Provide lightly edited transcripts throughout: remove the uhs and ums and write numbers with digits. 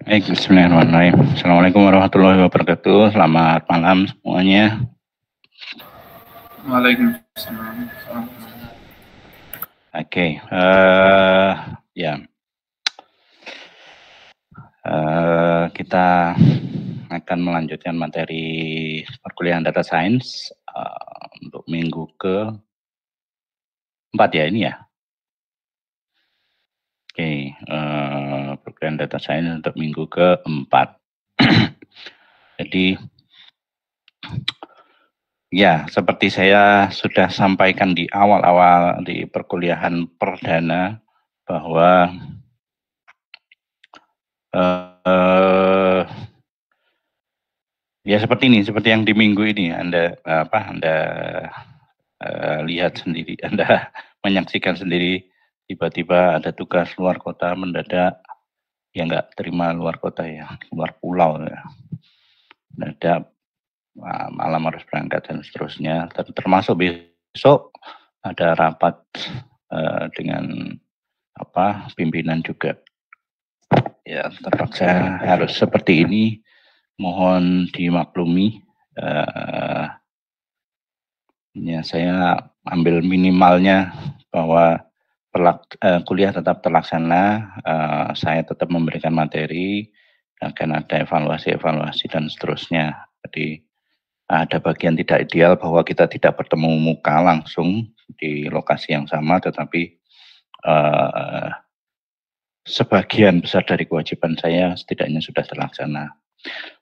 Baik, bismillahirrahmanirrahim. Assalamualaikum warahmatullahi wabarakatuh. Selamat malam semuanya. Waalaikumsalam. Oke, ya, kita akan melanjutkan materi perkuliahan data science untuk minggu ke-4 ya ini ya. Oke, perkuliahan data science untuk minggu ke-4. Jadi, ya, seperti saya sudah sampaikan di awal-awal di perkuliahan perdana bahwa ya seperti ini, seperti yang di minggu ini Anda lihat sendiri, Anda menyaksikan sendiri tiba-tiba ada tugas luar kota mendadak, ya nggak terima luar kota ya, luar pulau ya, mendadak malam harus berangkat dan seterusnya. Termasuk besok ada rapat dengan pimpinan juga. Ya terpaksa harus seperti ini. Mohon dimaklumi. Ya saya ambil minimalnya bahwa kuliah tetap terlaksana. Saya tetap memberikan materi, akan ada evaluasi dan seterusnya. Jadi ada bagian tidak ideal bahwa kita tidak bertemu muka langsung di lokasi yang sama, tetapi sebagian besar dari kewajiban saya setidaknya sudah terlaksana.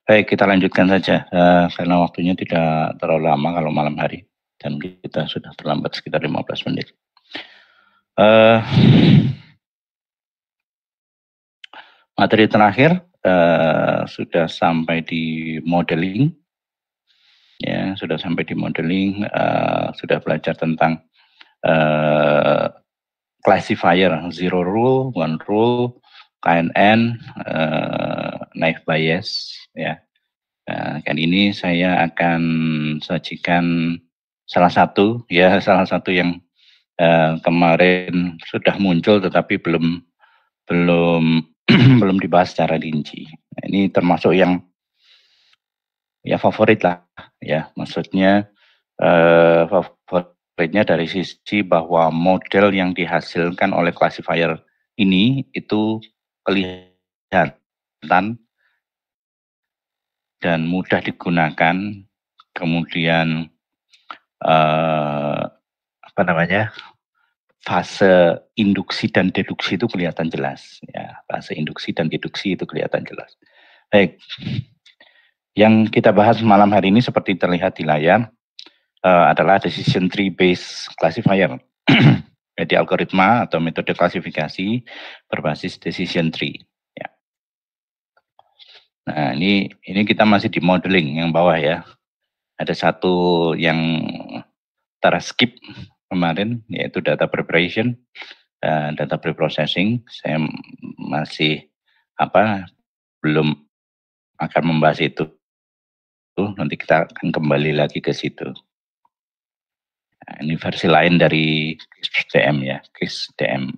Baik, kita lanjutkan saja karena waktunya tidak terlalu lama kalau malam hari dan kita sudah terlambat sekitar 15 menit. Materi terakhir sudah sampai di modeling. Ya, sudah sampai di modeling, sudah belajar tentang classifier, zero rule, one rule, KNN, naive bias, ya. Kali ini saya akan sajikan salah satu yang kemarin sudah muncul tetapi belum belum dibahas secara rinci. Nah, ini termasuk yang ya favorit lah ya, maksudnya favoritnya dari sisi bahwa model yang dihasilkan oleh classifier ini itu kelihatan dan mudah digunakan, kemudian fase induksi dan deduksi itu kelihatan jelas ya, fase induksi dan deduksi itu kelihatan jelas. Baik, yang kita bahas malam hari ini seperti terlihat di layar adalah decision tree based classifier. Jadi algoritma atau metode klasifikasi berbasis decision tree. Ya. Nah ini kita masih di modeling yang bawah ya. Ada satu yang terskip kemarin yaitu data preparation, data preprocessing. Saya masih belum akan membahas itu. Nanti kita akan kembali lagi ke situ. Nah, ini versi lain dari QuizDM ya, QuizDM.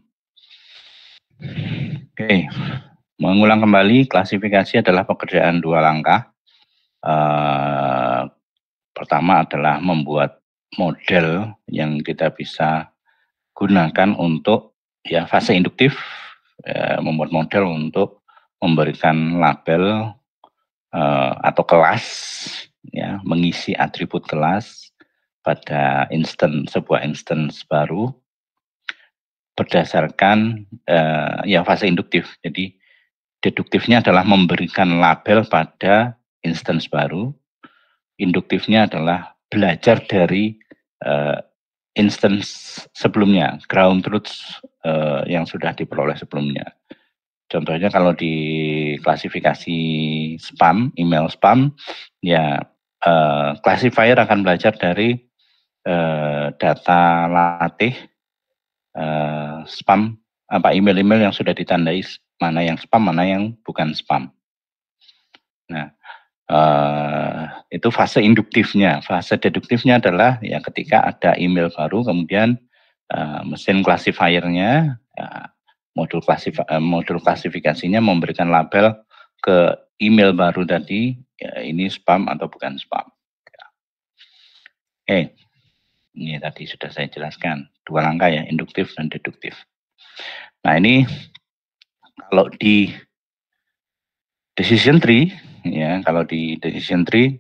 Oke, mengulang kembali, klasifikasi adalah pekerjaan dua langkah. Pertama adalah membuat model yang kita bisa gunakan untuk ya fase induktif, membuat model untuk memberikan label atau kelas, ya, mengisi atribut kelas pada sebuah instance baru berdasarkan ya fase induktif. Jadi deduktifnya adalah memberikan label pada instance baru, induktifnya adalah belajar dari instance sebelumnya, ground truth yang sudah diperoleh sebelumnya. Contohnya kalau di klasifikasi spam, email spam, ya classifier akan belajar dari data latih spam, email-email yang sudah ditandai mana yang spam, mana yang bukan spam. Nah, itu fase induktifnya. Fase deduktifnya adalah ya ketika ada email baru, kemudian mesin klasifiernya, modul klasifikasinya memberikan label ke email baru tadi, ya ini spam atau bukan spam. Oke, ini tadi sudah saya jelaskan. 2 langkah ya, induktif dan deduktif. Nah ini kalau di decision tree, ya kalau di decision tree,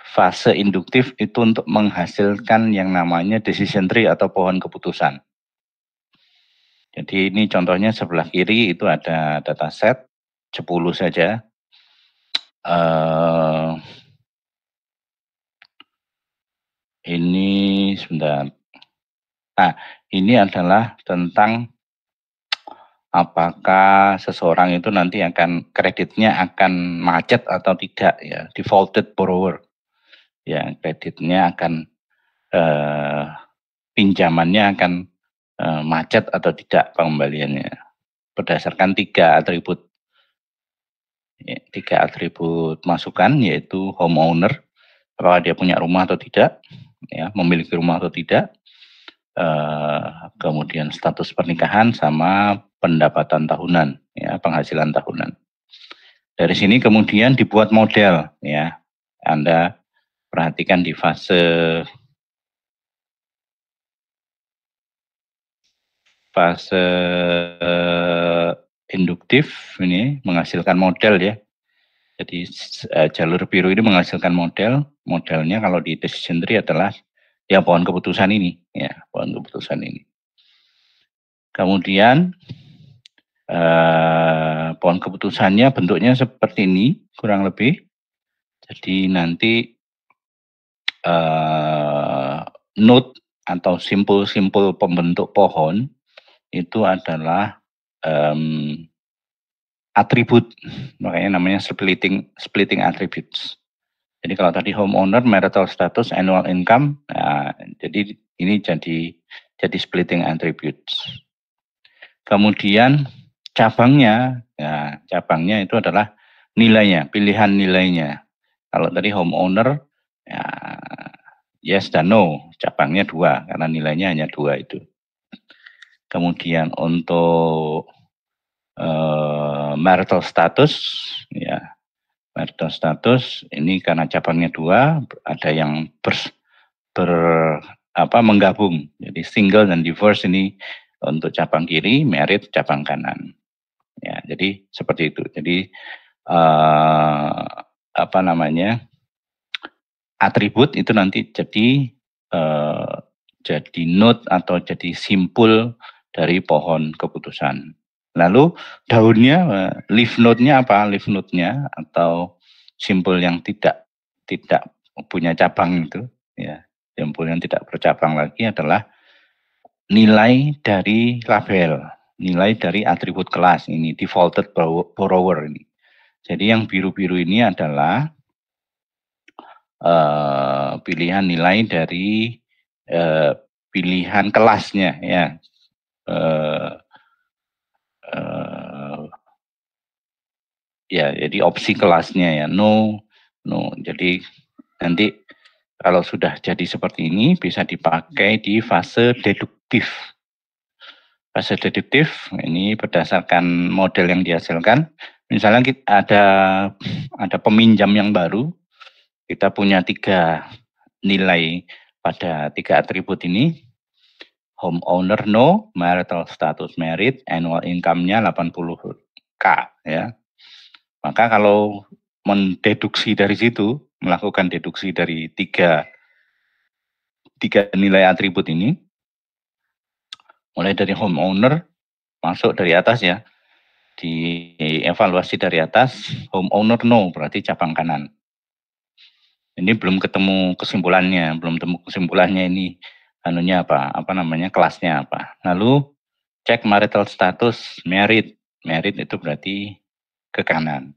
fase induktif itu untuk menghasilkan yang namanya decision tree atau pohon keputusan. Jadi ini contohnya sebelah kiri itu ada dataset 10 saja. Ini sebentar. Nah, ini adalah tentang apakah seseorang itu nanti akan kreditnya akan macet atau tidak ya, defaulted borrower. Ya, kreditnya akan pinjamannya akan macet atau tidak pengembaliannya. Berdasarkan 3 atribut. Ya, 3 atribut masukan yaitu homeowner, apakah dia punya rumah atau tidak, ya, memiliki rumah atau tidak, kemudian status pernikahan sama pendapatan tahunan, ya, penghasilan tahunan. Dari sini kemudian dibuat model, ya. Anda perhatikan di fase induktif ini menghasilkan model ya. Jadi jalur biru ini menghasilkan model. Modelnya kalau di decision tree adalah ya pohon keputusan ini, ya pohon keputusan ini. Kemudian pohon keputusannya bentuknya seperti ini kurang lebih. Jadi nanti node atau simpul-simpul pembentuk pohon itu adalah atribut, makanya namanya splitting attributes. Jadi kalau tadi homeowner, marital status, annual income, nah, jadi ini jadi splitting attributes. Kemudian cabangnya, ya, cabangnya itu adalah nilainya, pilihan nilainya. Kalau tadi homeowner, ya, yes dan no, cabangnya 2 karena nilainya hanya 2 itu. Kemudian untuk marital status, ya marital status ini karena cabangnya 2, ada yang menggabung. Jadi single dan divorce ini untuk cabang kiri, married cabang kanan. Ya, jadi seperti itu. Jadi atribut itu nanti jadi node atau jadi simpul dari pohon keputusan. Lalu daunnya, leaf node-nya apa? Leaf node-nya atau simpul yang tidak punya cabang itu, ya, simpul yang tidak bercabang lagi adalah nilai dari label, nilai dari atribut kelas ini, defaulted borrower ini. Jadi yang biru-biru ini adalah pilihan nilai dari pilihan kelasnya, ya. Ya, jadi opsi kelasnya ya, no. Jadi nanti kalau sudah jadi seperti ini bisa dipakai di fase deduktif. Fase deduktif ini berdasarkan model yang dihasilkan. Misalnya kita ada peminjam yang baru, kita punya 3 nilai pada 3 atribut ini. Homeowner no, marital status married, annual income-nya 80K ya. Maka kalau mendeduksi dari situ, melakukan deduksi dari tiga nilai atribut ini, mulai dari homeowner, masuk dari atas ya, dievaluasi dari atas, homeowner no, berarti cabang kanan. Ini belum ketemu kesimpulannya ini anunya apa namanya, kelasnya apa. Lalu cek marital status married itu berarti ke kanan.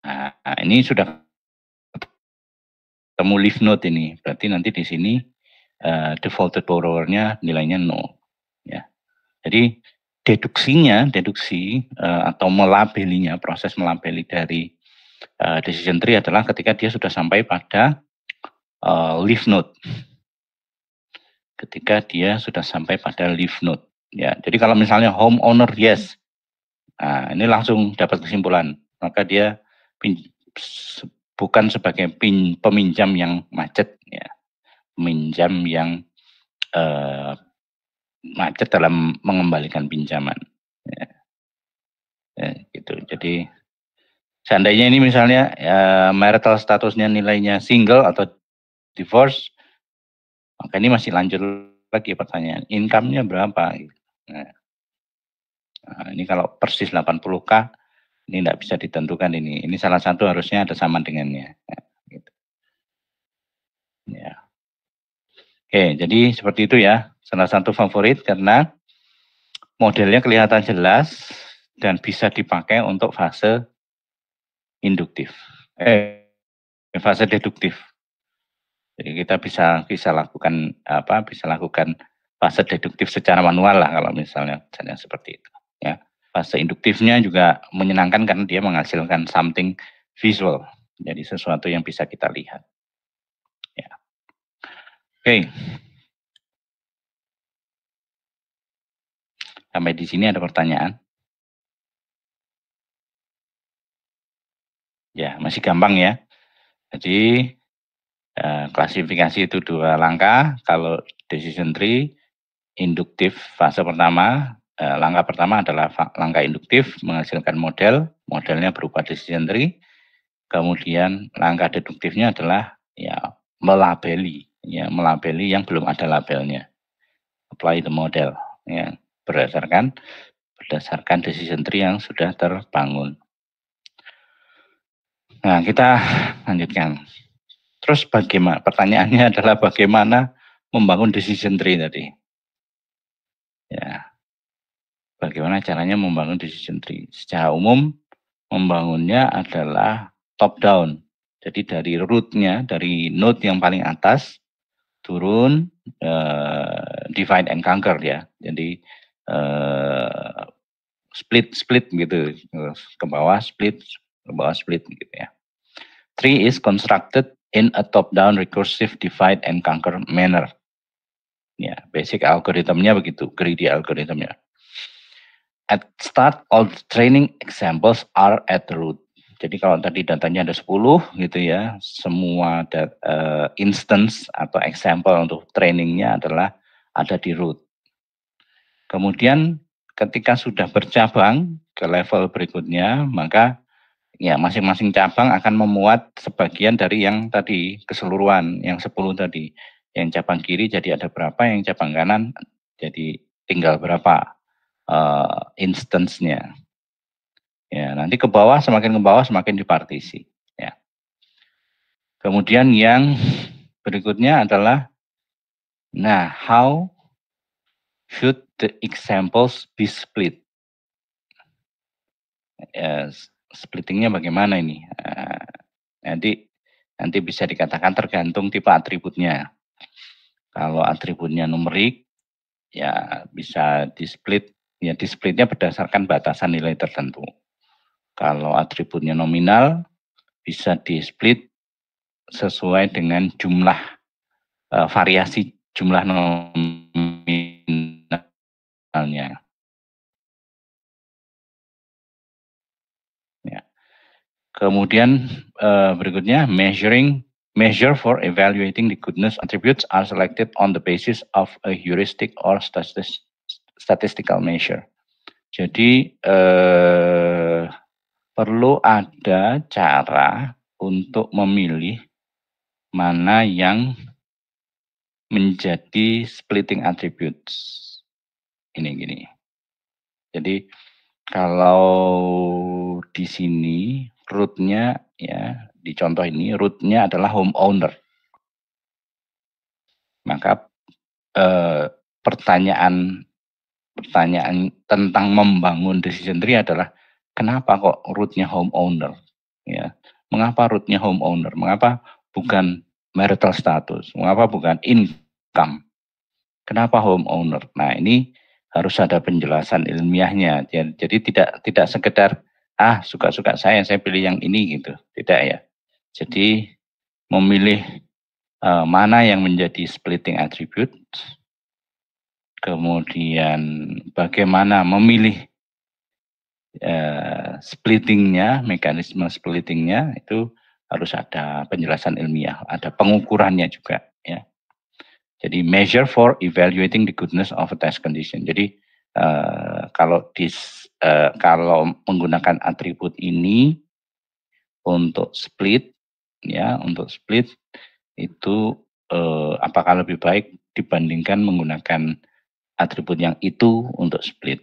Nah, ini sudah ketemu leaf node ini, berarti nanti di sini defaulted borrower-nya nilainya no. Ya. Jadi deduksi atau melabelinya, proses melabeli dari decision tree adalah ketika dia sudah sampai pada leaf node. Ketika dia sudah sampai pada leaf node. Ya, jadi kalau misalnya homeowner yes, nah ini langsung dapat kesimpulan, maka dia bukan sebagai peminjam yang macet, ya, peminjam yang macet dalam mengembalikan pinjaman. Ya, ya, gitu. Jadi seandainya ini misalnya marital statusnya nilainya single atau divorce, maka ini masih lanjut lagi pertanyaan, income-nya berapa? Nah, ini kalau persis 80K, ini tidak bisa ditentukan ini. Ini salah satu harusnya ada sama dengannya. Ya, gitu. Ya. Oke, jadi seperti itu ya. Salah satu favorit karena modelnya kelihatan jelas dan bisa dipakai untuk fase induktif. Fase deduktif. Jadi kita bisa lakukan fase deduktif secara manual lah kalau misalnya seperti itu. Ya, fase induktifnya juga menyenangkan karena dia menghasilkan something visual, jadi sesuatu yang bisa kita lihat. Ya. Oke. Sampai di sini ada pertanyaan? Ya, masih gampang ya. Jadi klasifikasi itu 2 langkah. Kalau decision tree, induktif fase pertama, langkah pertama adalah langkah induktif menghasilkan modelnya berupa decision tree. Kemudian langkah deduktifnya adalah ya melabeli yang belum ada labelnya. Apply the model ya berdasarkan decision tree yang sudah terbangun. Nah, kita lanjutkan. Terus bagaimana? Pertanyaannya adalah bagaimana membangun decision tree tadi. Ya, bagaimana caranya membangun decision tree? Secara umum membangunnya adalah top down. Jadi dari root-nya, dari node yang paling atas turun, divide and conquer ya. Jadi split gitu, ke bawah split gitu ya. Tree is constructed in a top-down recursive divide and conquer manner. Ya, basic algoritmnya begitu, greedy algoritmnya. At start, all training examples are at the root. Jadi kalau tadi datanya ada 10 gitu ya, semua instance atau example untuk trainingnya adalah ada di root. Kemudian ketika sudah bercabang ke level berikutnya, maka ya masing-masing cabang akan memuat sebagian dari yang tadi, keseluruhan, yang 10 tadi. Yang cabang kiri jadi ada berapa, yang cabang kanan jadi tinggal berapa instance-nya. Ya, nanti ke bawah semakin dipartisi. Ya. Kemudian yang berikutnya adalah, nah, how should the examples be split? Ya, splittingnya bagaimana ini? Nanti bisa dikatakan tergantung tipe atributnya. Kalau atributnya numerik, ya bisa di-split. Ya, di-splitnya berdasarkan batasan nilai tertentu. Kalau atributnya nominal, bisa di-split sesuai dengan jumlah variasi jumlah nominalnya. Ya. Kemudian berikutnya measure for evaluating the goodness attributes are selected on the basis of a heuristic or statistical measure. Jadi perlu ada cara untuk memilih mana yang menjadi splitting attributes. Ini gini. Jadi kalau di sini root-nya ya, di contoh ini root-nya adalah homeowner. Maka pertanyaan tentang membangun decision tree adalah kenapa kok root-nya homeowner? Ya, mengapa root-nya homeowner? Mengapa bukan marital status? Mengapa bukan income? Kenapa homeowner? Nah, ini harus ada penjelasan ilmiahnya. Jadi tidak sekedar suka-suka saya pilih yang ini gitu. Tidak ya. Jadi memilih mana yang menjadi splitting attribute kemudian bagaimana memilih splittingnya, mekanisme splittingnya itu harus ada penjelasan ilmiah, ada pengukurannya juga ya. Jadi measure for evaluating the goodness of a test condition. Jadi kalau menggunakan atribut ini untuk split ya, untuk split itu apakah lebih baik dibandingkan menggunakan atribut yang itu untuk split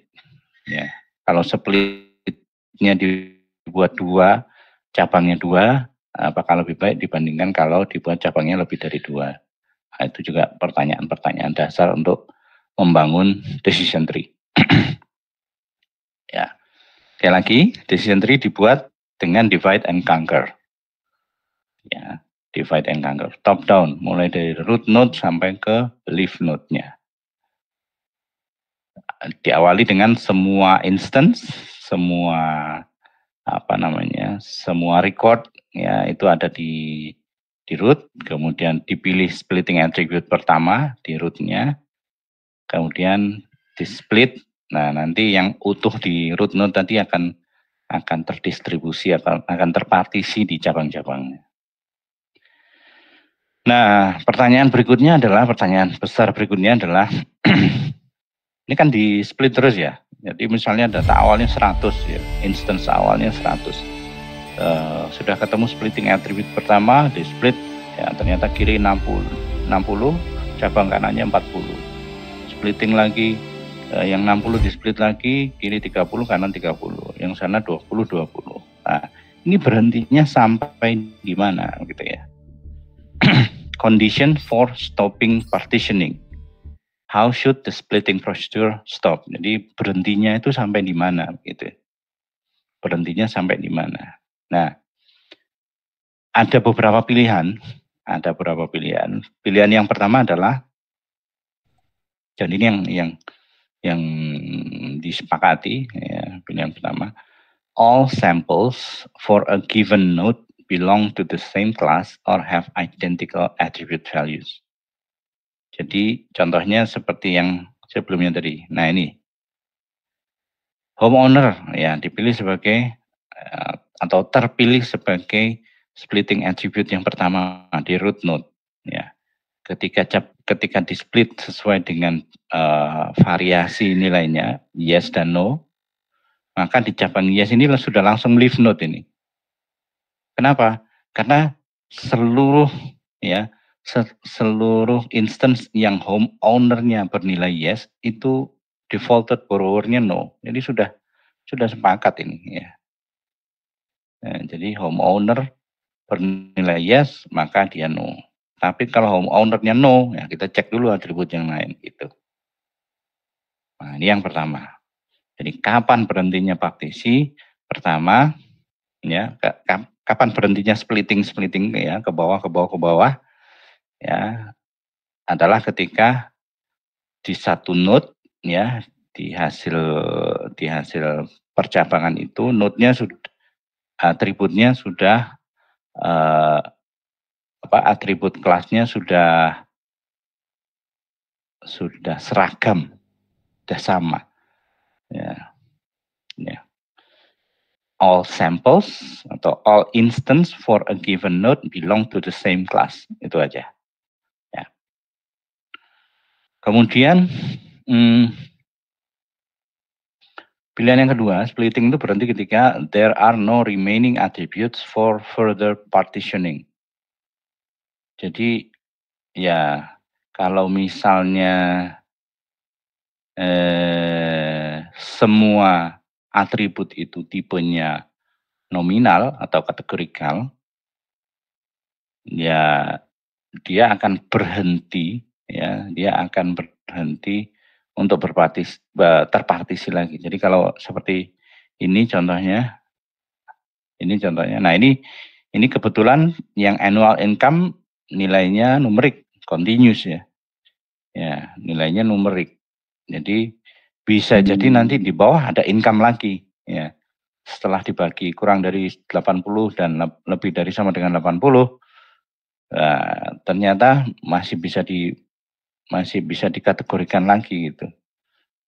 ya. Kalau splitnya dibuat dua, cabangnya dua, apakah lebih baik dibandingkan kalau dibuat cabangnya lebih dari dua? Nah, itu juga pertanyaan-pertanyaan dasar untuk membangun decision tree. Ya, sekali lagi decision tree dibuat dengan divide and conquer. Ya, divide and conquer, top down, mulai dari root node sampai ke leaf node-nya. Diawali dengan semua instance, semua semua record ya itu ada di root, kemudian dipilih splitting attribute pertama di root-nya, kemudian di split. Nah, nanti yang utuh di root node tadi akan terdistribusi, akan terpartisi di cabang-cabangnya. Nah, pertanyaan besar berikutnya adalah ini kan di split terus ya. Jadi misalnya data awalnya 100 ya, instance awalnya 100. Sudah ketemu splitting attribute pertama, di split ya ternyata kiri 60, cabang kanannya 40. Splitting lagi yang 60 di split lagi, kiri 30, kanan 30, yang sana 20, 20. Nah, ini berhentinya sampai di mana gitu ya. Condition for stopping partitioning. How should the splitting procedure stop? Jadi berhentinya itu sampai di mana gitu. Berhentinya sampai di mana. Nah, ada beberapa pilihan. Pilihan yang pertama adalah, dan ini yang disepakati ya, pilihan pertama, all samples for a given node belong to the same class or have identical attribute values. Jadi contohnya seperti yang sebelumnya tadi. Nah, ini homeowner ya dipilih sebagai atau terpilih sebagai splitting attribute yang pertama di root node ya. Ketika di split sesuai dengan variasi nilainya yes dan no, maka di cabang yes ini sudah langsung leaf node ini. Kenapa? Karena seluruh instance yang homeowner-nya bernilai yes itu defaulted borrower-nya no. Jadi sudah sepakat ini ya. Nah, jadi homeowner bernilai yes maka dia no. Tapi kalau homeowner-nya no, ya kita cek dulu atribut yang lain gitu. Nah, ini yang pertama. Jadi kapan berhentinya partisi? Pertama, ya kapan berhentinya splitting ya ke bawah ya adalah ketika di satu node ya di hasil percabangan itu node-nya sudah atributnya sudah atribut kelasnya sudah seragam, sudah sama ya. All samples atau all instance for a given node belong to the same class. Itu aja. Ya. Kemudian pilihan yang kedua, splitting itu berhenti ketika there are no remaining attributes for further partitioning. Jadi ya kalau misalnya semua atribut itu tipenya nominal atau kategorikal, ya dia akan berhenti untuk terpartisi lagi. Jadi kalau seperti ini contohnya. Nah ini kebetulan yang annual income nilainya numerik, continuous ya. Ya, nilainya numerik. Jadi bisa jadi nanti di bawah ada income lagi ya. Setelah dibagi kurang dari 80 dan lebih dari sama dengan 80, ternyata masih bisa masih bisa dikategorikan lagi gitu.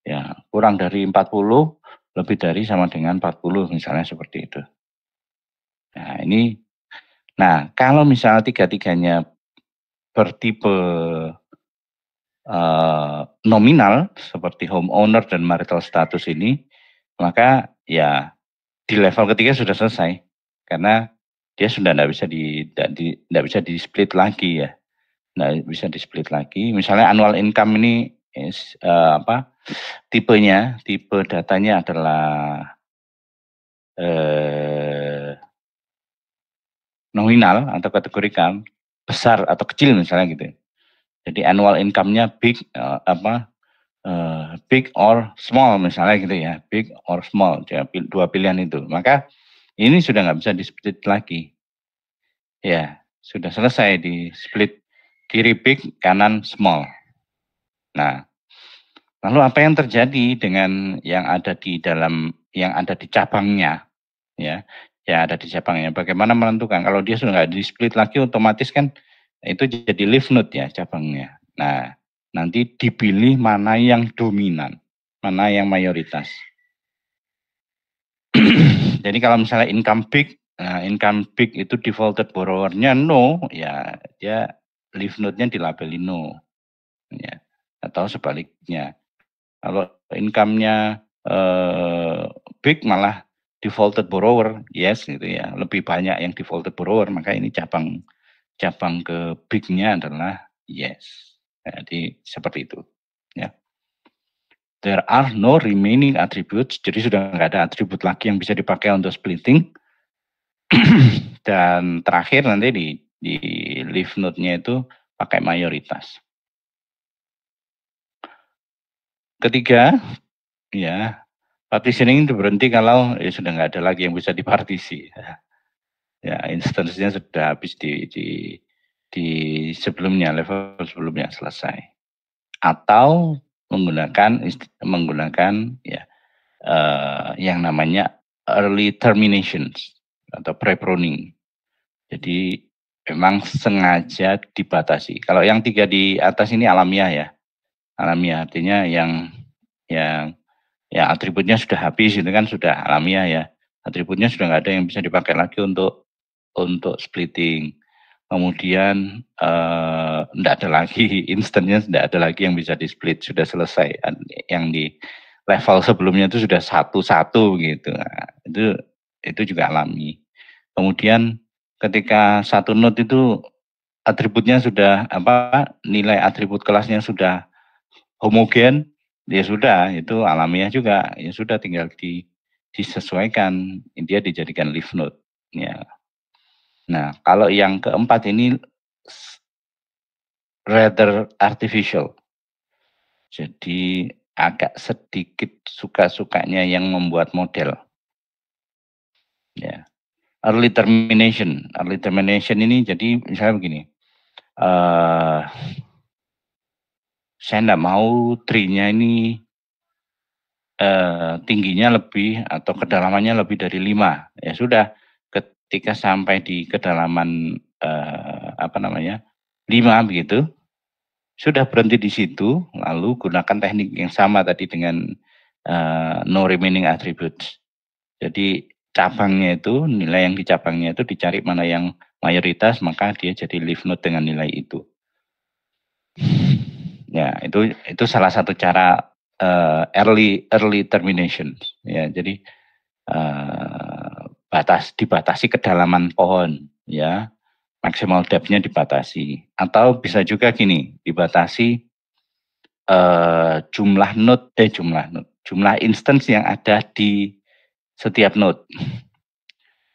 Ya, kurang dari 40, lebih dari sama dengan 40 misalnya seperti itu. Nah, kalau misalnya tiga-tiganya bertipe nominal seperti homeowner dan marital status ini, maka ya di level ketiga sudah selesai karena dia sudah tidak bisa di split lagi ya, nggak bisa di split lagi. Misalnya annual income ini tipe datanya adalah nominal atau kategorikan besar atau kecil misalnya gitu. Jadi annual income-nya big or small misalnya gitu ya, big or small, dua pilihan itu. Maka ini sudah nggak bisa di split lagi. Ya, sudah selesai di split kiri big, kanan small. Nah, lalu apa yang terjadi dengan yang ada di cabangnya, ya, yang ada di cabangnya? Bagaimana menentukan? Kalau dia sudah nggak di split lagi, otomatis kan itu jadi leaf node ya cabangnya. Nah, nanti dipilih mana yang dominan, mana yang mayoritas. Jadi kalau misalnya income big itu defaulted borrower-nya no, ya dia leaf node-nya dilabeli no, ya. Atau sebaliknya, kalau income-nya big malah defaulted borrower, yes gitu ya, lebih banyak yang defaulted borrower, maka ini cabang ke big-nya adalah yes. Jadi seperti itu, ya. There are no remaining attributes, jadi sudah nggak ada atribut lagi yang bisa dipakai untuk splitting. Dan terakhir nanti di leaf node-nya itu pakai mayoritas. Ketiga, ya, partitioning itu berhenti kalau ya sudah nggak ada lagi yang bisa dipartisi. Ya, instansinya sudah habis di sebelumnya, level sebelumnya selesai. Atau menggunakan ya yang namanya early terminations atau pre-pruning. Jadi memang sengaja dibatasi. Kalau yang 3 di atas ini alamiah ya. Alamiah artinya yang ya atributnya sudah habis itu kan sudah alamiah ya. Atributnya sudah nggak ada yang bisa dipakai lagi untuk splitting. Kemudian enggak ada lagi instannya, enggak ada lagi yang bisa di split, sudah selesai. Yang di level sebelumnya itu sudah satu-satu gitu. Nah, itu juga alami. Kemudian ketika satu node itu atributnya sudah nilai atribut kelasnya sudah homogen, ya sudah itu alamiah juga, ya sudah tinggal disesuaikan, dia dijadikan leaf node. Ya. Nah, kalau yang keempat ini rather artificial. Jadi agak sedikit suka-sukanya yang membuat model. Ya. Early termination ini jadi misalnya begini. Saya enggak mau tree-nya ini tingginya lebih atau kedalamannya lebih dari 5. Ya sudah, ketika sampai di kedalaman 5 begitu, sudah berhenti di situ, lalu gunakan teknik yang sama tadi dengan no remaining attributes. Jadi cabangnya itu, nilai yang di cabangnya itu dicari mana yang mayoritas, maka dia jadi leaf node dengan nilai itu. Ya, itu salah satu cara early termination. Ya, jadi dibatasi kedalaman pohon, ya, maksimal depth-nya dibatasi. Atau bisa juga gini, dibatasi jumlah instance yang ada di setiap node.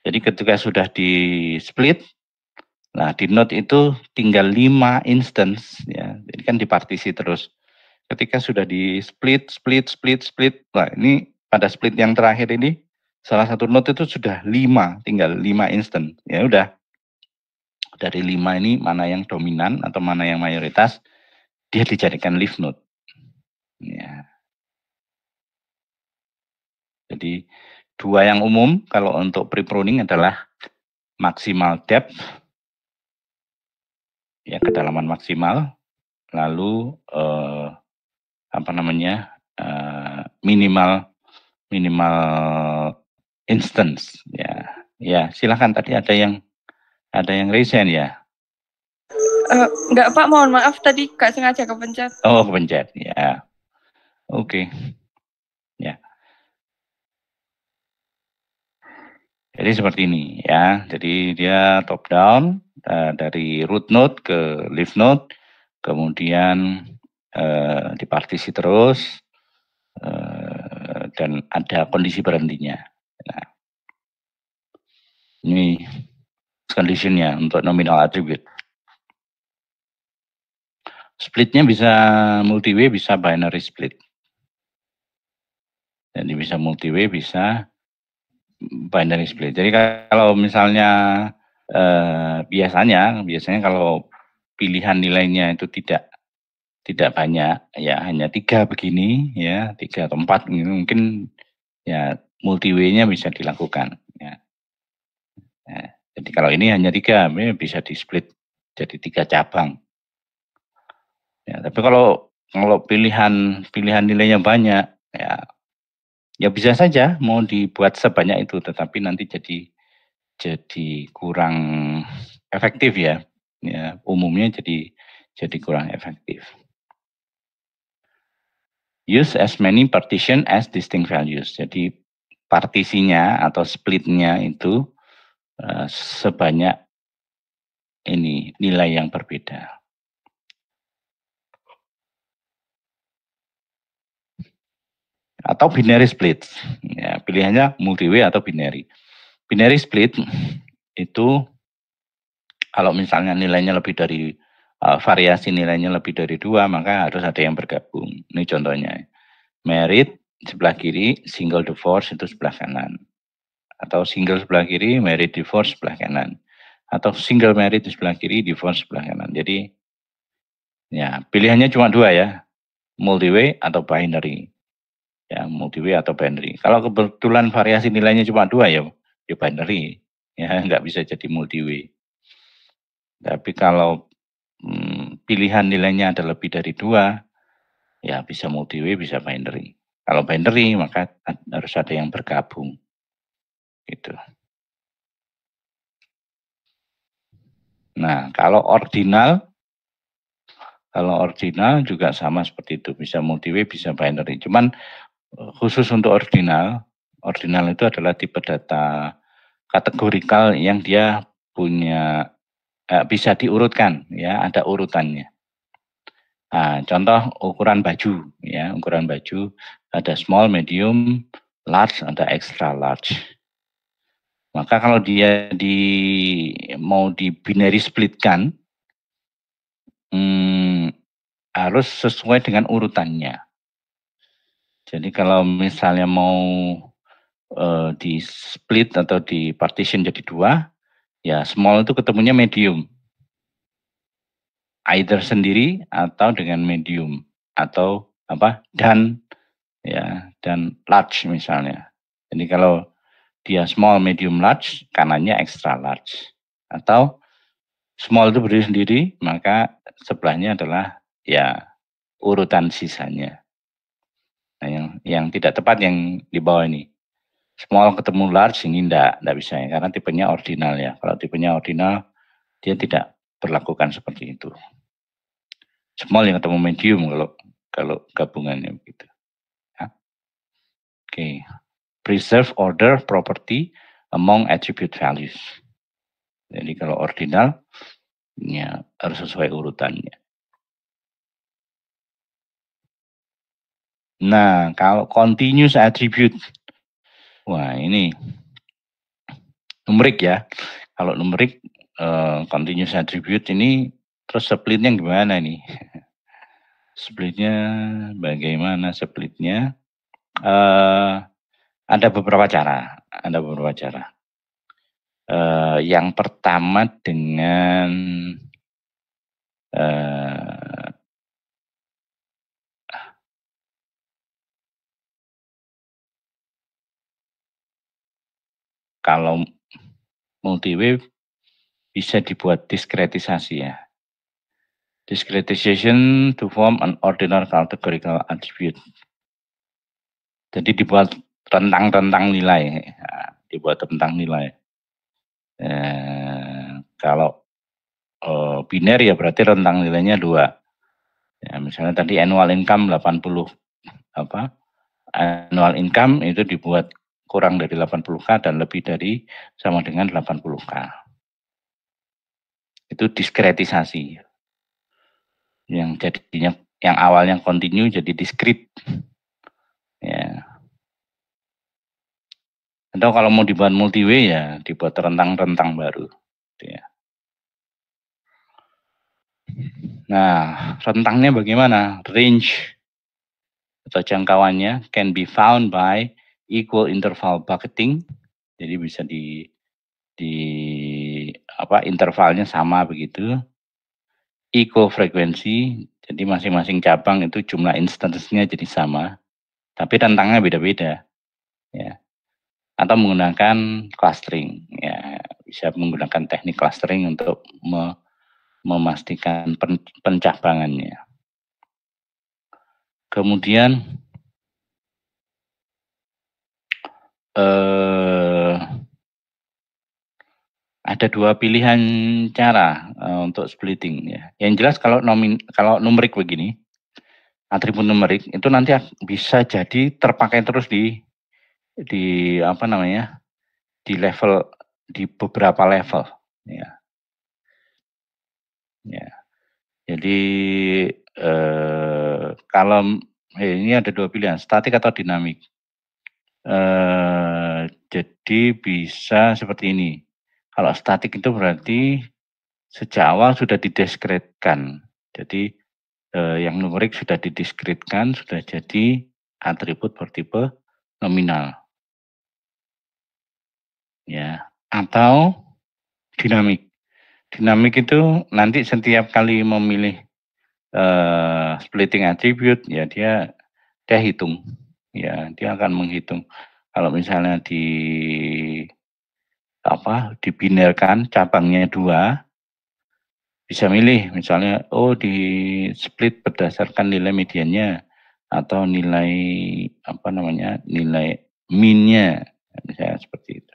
Jadi ketika sudah di split, nah di node itu tinggal 5 instance, ya, jadi kan dipartisi terus. Ketika sudah di split, nah ini pada split yang terakhir ini, salah satu node itu sudah 5, tinggal 5 instance. Ya udah, dari 5 ini mana yang dominan atau mana yang mayoritas, dia dijadikan leaf node. Ya. Jadi 2 yang umum kalau untuk pre-pruning adalah maksimal depth, ya kedalaman maksimal, lalu apa namanya, minimal minimal instance ya. Ya, silakan tadi ada yang raise hand ya? Enggak Pak, mohon maaf tadi nggak sengaja kepencet. Oh, kepencet ya. Oke. Ya. Jadi seperti ini ya. Jadi dia top down dari root node ke leaf node, kemudian dipartisi terus dan ada kondisi berhentinya. Nah, ini conditionnya untuk nominal attribute. Splitnya bisa multi-way, bisa binary split. Jadi bisa multi-way, bisa binary split. Jadi kalau misalnya biasanya kalau pilihan nilainya itu tidak banyak, ya hanya 3 begini, ya 3 atau 4 mungkin ya multi-way-nya bisa dilakukan. Ya. Nah, jadi kalau ini hanya 3, bisa di-split jadi 3 cabang. Ya, tapi kalau pilihan nilainya banyak, ya bisa saja mau dibuat sebanyak itu, tetapi nanti jadi kurang efektif ya. Ya, umumnya jadi kurang efektif. Use as many partition as distinct values. Jadi partisinya atau splitnya itu sebanyak ini nilai yang berbeda. Atau binary split. Ya, pilihannya multi-way atau binary. Binary split itu kalau misalnya nilainya lebih dari variasi nilainya lebih dari 2, maka harus ada yang bergabung. Ini contohnya. Merit sebelah kiri, single divorce itu sebelah kanan. Atau single sebelah kiri, merit divorce sebelah kanan. Atau single merit di sebelah kiri, divorce sebelah kanan. Jadi ya pilihannya cuma 2 ya, multi-way atau binary. Ya, multi-way atau binary. Kalau kebetulan variasi nilainya cuma 2 ya binary. Ya, nggak bisa jadi multi-way. Tapi kalau pilihan nilainya ada lebih dari 2, ya bisa multi-way, bisa binary. Kalau binary maka harus ada yang bergabung. Gitu. Nah, kalau ordinal juga sama seperti itu, bisa multi-way, bisa binary. Cuman khusus untuk ordinal itu adalah tipe data kategorikal yang dia punya bisa diurutkan ya, ada urutannya. Nah, contoh ukuran baju ya, ukuran baju ada small, medium, large, ada extra large. Maka kalau dia mau di binary splitkan, harus sesuai dengan urutannya. Jadi kalau misalnya mau di split atau di partition jadi 2, ya small itu ketemunya medium. Either sendiri atau dengan medium atau dan large misalnya. Jadi kalau dia small, medium, large, kanannya extra large. Atau small itu berdiri sendiri, maka sebelahnya adalah ya urutan sisanya. Nah, yang tidak tepat yang di bawah ini. Small ketemu large ini enggak bisa ya, karena tipenya ordinal ya. Kalau tipenya ordinal, dia tidak berlakukan seperti itu. Small yang ketemu medium kalau gabungannya begitu. Ya. Oke. Preserve order property among attribute values. Jadi kalau ordinal, ya harus sesuai urutannya. Nah, kalau continuous attribute, wah ini numerik ya. Kalau numerik continuous attribute ini terus splitnya gimana nih? Splitnya bagaimana splitnya? Ada beberapa cara. Yang pertama dengan kalau multi-way bisa dibuat diskretisasi ya. Discretization to form an ordinal categorical attribute. Jadi dibuat rentang-rentang nilai, dibuat rentang nilai. Kalau biner ya berarti rentang nilainya 2. Ya, misalnya tadi annual income 80 annual income itu dibuat kurang dari 80K dan lebih dari sama dengan 80K. Itu diskretisasi. Yang jadinya yang awalnya continue jadi discrete. Ya. Atau kalau mau dibuat multi-way ya dibuat rentang-rentang baru. Ya. Nah, rentangnya bagaimana? Range atau jangkauannya can be found by equal interval bucketing. Jadi bisa di intervalnya sama begitu. Equal frekuensi, jadi masing-masing cabang itu jumlah instansinya jadi sama, tapi rentangnya beda-beda. Ya. Atau menggunakan clustering, ya bisa menggunakan teknik clustering untuk memastikan pencabangannya. Kemudian ada 2 pilihan cara untuk splitting ya. Yang jelas kalau numerik begini, atribut numerik itu nanti bisa jadi terpakai terus di beberapa level ya. Ya. Jadi kalau ini ada 2 pilihan, statik atau dinamik. Jadi bisa seperti ini. Kalau statik itu berarti sejak awal sudah didiskretkan. Jadi yang numerik sudah didiskretkan, sudah jadi atribut bertipe nominal. Ya, atau dinamik. Dinamik itu nanti setiap kali memilih splitting attribute ya dia hitung. Ya, dia akan menghitung. Kalau misalnya dibinarkan cabangnya 2, bisa milih misalnya di split berdasarkan nilai mediannya atau nilai nilai min-nya misalnya seperti itu.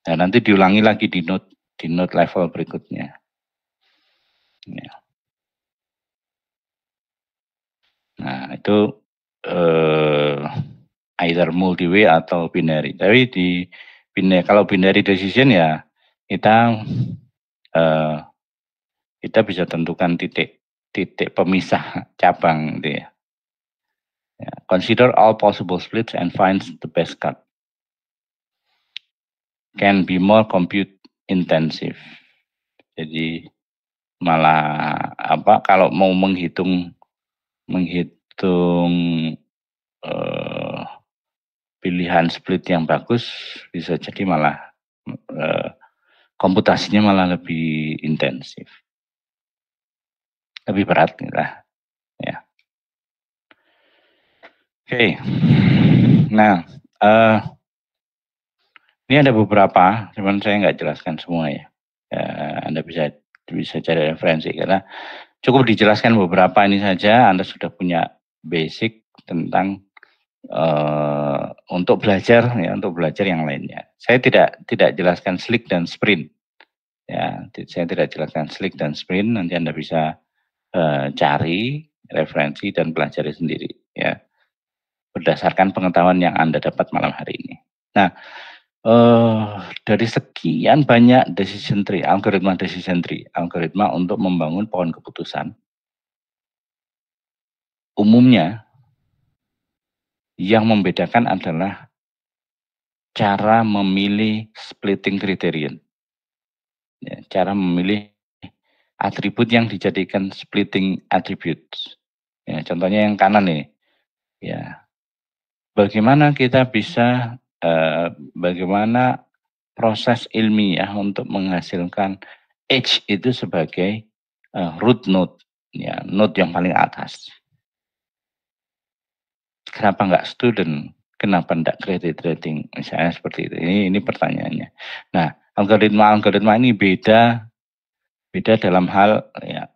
Nah, nanti diulangi lagi di node level berikutnya. Ya. Nah, itu either multi-way atau binary. Tapi kalau binary decision ya kita bisa tentukan titik pemisah cabang gitu ya. Consider all possible splits and find the best cut. Can be more compute intensive. Jadi malah kalau mau menghitung pilihan split yang bagus bisa jadi malah komputasinya malah lebih intensif, lebih berat lah ya. Oke. Nah, ini ada beberapa, cuman saya nggak jelaskan semua ya. Anda bisa cari referensi karena cukup dijelaskan beberapa ini saja. Anda sudah punya basic tentang untuk belajar yang lainnya. Saya tidak jelaskan slick dan sprint. Ya, saya tidak jelaskan slick dan sprint. Nanti Anda bisa cari referensi dan pelajari sendiri ya, berdasarkan pengetahuan yang Anda dapat malam hari ini. Nah, dari sekian banyak decision tree, algoritma decision tree, algoritma untuk membangun pohon keputusan, umumnya yang membedakan adalah cara memilih splitting criterion. Ya, cara memilih atribut yang dijadikan splitting attributes. Ya, contohnya yang kanan ini. Ya, bagaimana kita bisa bagaimana proses ilmiah untuk menghasilkan H itu sebagai root node, ya, node yang paling atas. Kenapa enggak student? Kenapa enggak credit rating? Misalnya seperti itu. Ini pertanyaannya. Nah, algoritma ini beda Beda dalam hal ya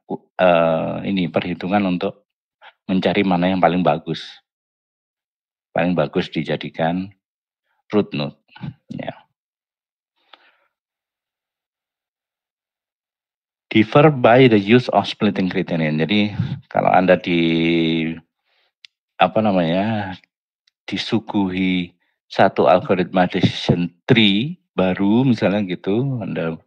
ini perhitungan untuk mencari mana yang paling bagus. Paling bagus dijadikan root node. Ya. Differ by the use of splitting criterion. Jadi kalau Anda disuguhi satu algoritma decision tree baru misalnya gitu, Anda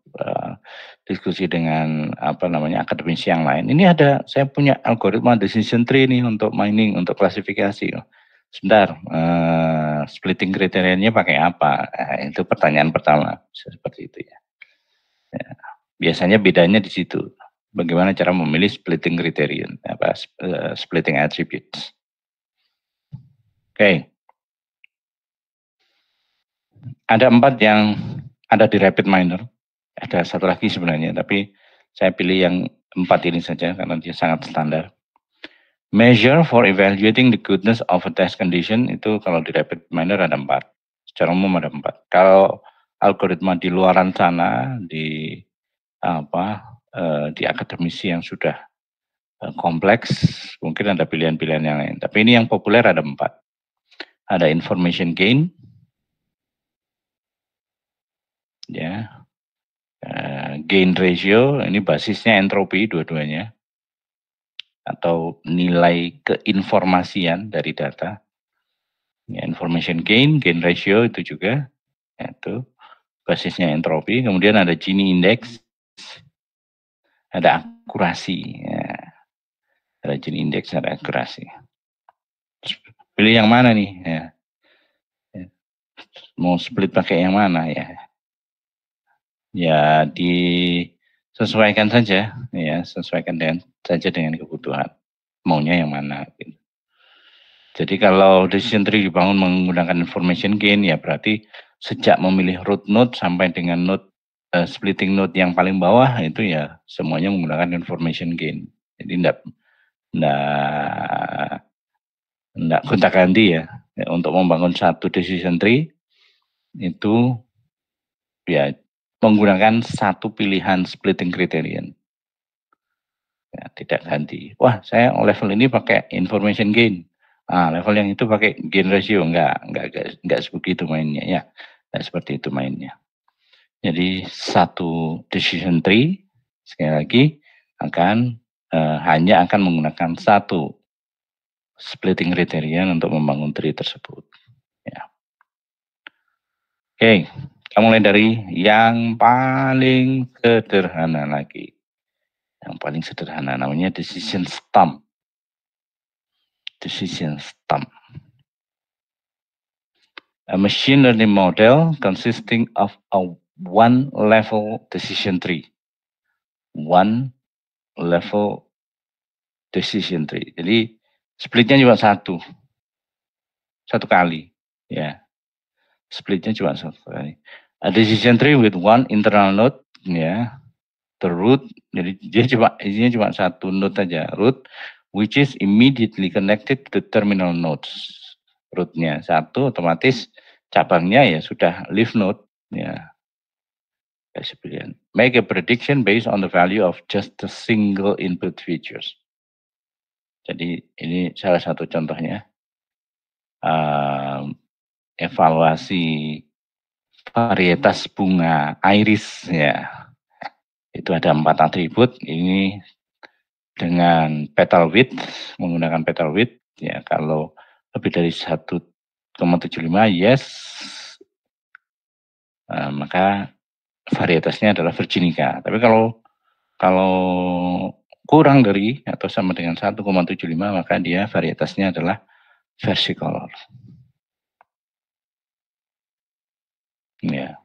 diskusi dengan akademisi yang lain. Ini saya punya algoritma decision tree nih untuk mining, untuk klasifikasi. Sebentar, splitting kriterianya pakai apa? Itu pertanyaan pertama, seperti itu ya. Biasanya bedanya di situ. Bagaimana cara memilih splitting criterion, splitting attributes. Oke. Ada 4 yang ada di rapid miner. Ada satu lagi sebenarnya, tapi saya pilih yang 4 ini saja karena dia sangat standar. Measure for evaluating the goodness of a test condition itu kalau di rapid miner ada 4. Secara umum ada 4. Kalau algoritma di luaran sana di akademisi yang sudah kompleks, mungkin ada pilihan-pilihan yang lain. Tapi ini yang populer ada 4. Ada information gain, ya, gain ratio, ini basisnya entropi dua-duanya, atau nilai keinformasian dari data. Ya, information gain ratio itu juga, itu basisnya entropi. Kemudian ada Gini index, ada akurasi, ya. Ada Gini index, ada akurasi. Pilih yang mana nih? Ya. Mau split pakai yang mana ya? Ya disesuaikan saja, ya sesuaikan saja dengan kebutuhan. Maunya yang mana? Gitu. Jadi kalau decision tree dibangun menggunakan information gain, ya berarti sejak memilih root node sampai dengan node splitting node yang paling bawah itu ya semuanya menggunakan information gain. Jadi enggak gonta-ganti ya. Untuk membangun satu decision tree itu ya menggunakan satu pilihan splitting criterion. Ya, tidak ganti. Wah, saya level ini pakai information gain. Level yang itu pakai gain ratio. Enggak sebegitu mainnya ya. Enggak seperti itu mainnya. Jadi satu decision tree sekali lagi hanya akan menggunakan satu splitting criterion untuk membangun tree tersebut. Ya. Oke, kita mulai dari yang paling sederhana lagi. Yang paling sederhana namanya decision stump. Decision stump. A machine learning model consisting of a one level decision tree. One level decision tree. Jadi splitnya cuma satu kali, ya. Splitnya cuma satu kali. A decision tree with one internal node, ya. The root, jadi dia isinya cuma satu node saja, root, which is immediately connected to the terminal nodes. Rootnya satu, otomatis cabangnya ya sudah leaf node, ya. Kasih pilihan. Make a prediction based on the value of just a single input features. Jadi ini salah satu contohnya. Evaluasi varietas bunga iris, ya. Itu ada 4 atribut. Ini dengan petal width, menggunakan petal width, ya kalau lebih dari 1,75 yes, maka varietasnya adalah virginica. Tapi kalau kurang dari atau sama dengan 1,75 maka dia varietasnya adalah versicolor. Ya.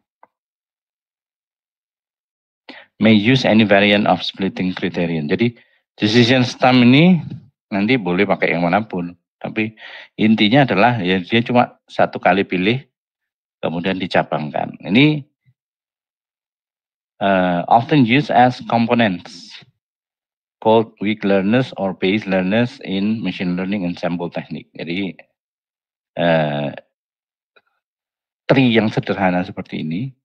May use any variant of splitting criterion. Jadi decision stump ini nanti boleh pakai yang manapun. Tapi intinya adalah ya dia cuma satu kali pilih kemudian dicabangkan. Ini often used as components called weak learners or base learners in machine learning ensemble technique. Jadi tree yang sederhana seperti ini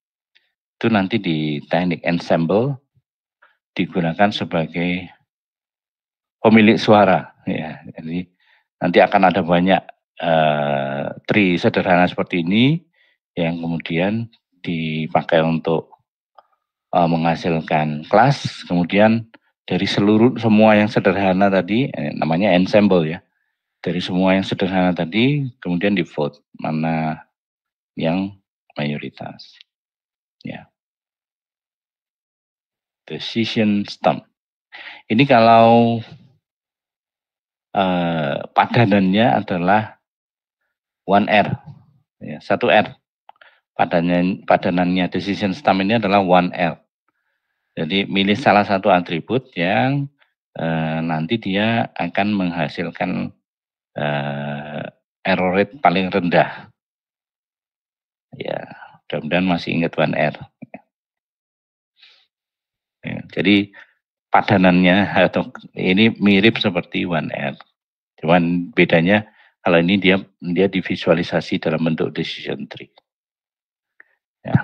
itu nanti di teknik ensemble digunakan sebagai pemilik suara. Ya, jadi nanti akan ada banyak tree sederhana seperti ini yang kemudian dipakai untuk menghasilkan kelas, kemudian dari semua yang sederhana tadi, namanya ensemble ya, dari semua yang sederhana tadi, kemudian di vote mana yang mayoritas. Ya, decision stump. Ini kalau padanannya adalah 1R, ya, 1R. Padanannya decision stump ini adalah 1R. Jadi milih salah satu atribut yang nanti dia akan menghasilkan error rate paling rendah. Ya, mudah-mudahan masih ingat 1R. Ya, jadi padanannya atau ini mirip seperti 1R. Cuman bedanya kalau ini dia divisualisasi dalam bentuk decision tree. Ya.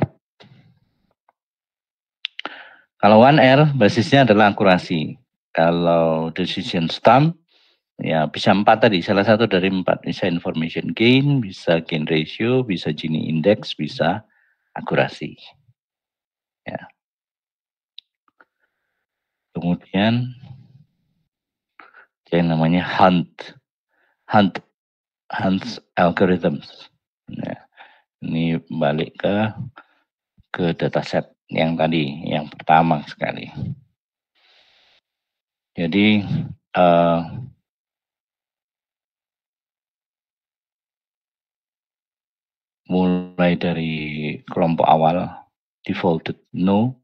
Kalau 1R basisnya adalah akurasi. Kalau decision stump ya bisa 4 tadi, salah satu dari 4. Bisa information gain, bisa gain ratio, bisa Gini index, bisa akurasi. Ya. Kemudian yang namanya Hunt algorithms. Nah, ini balik ke dataset yang tadi, yang pertama sekali. Jadi mulai dari kelompok awal defaulted no,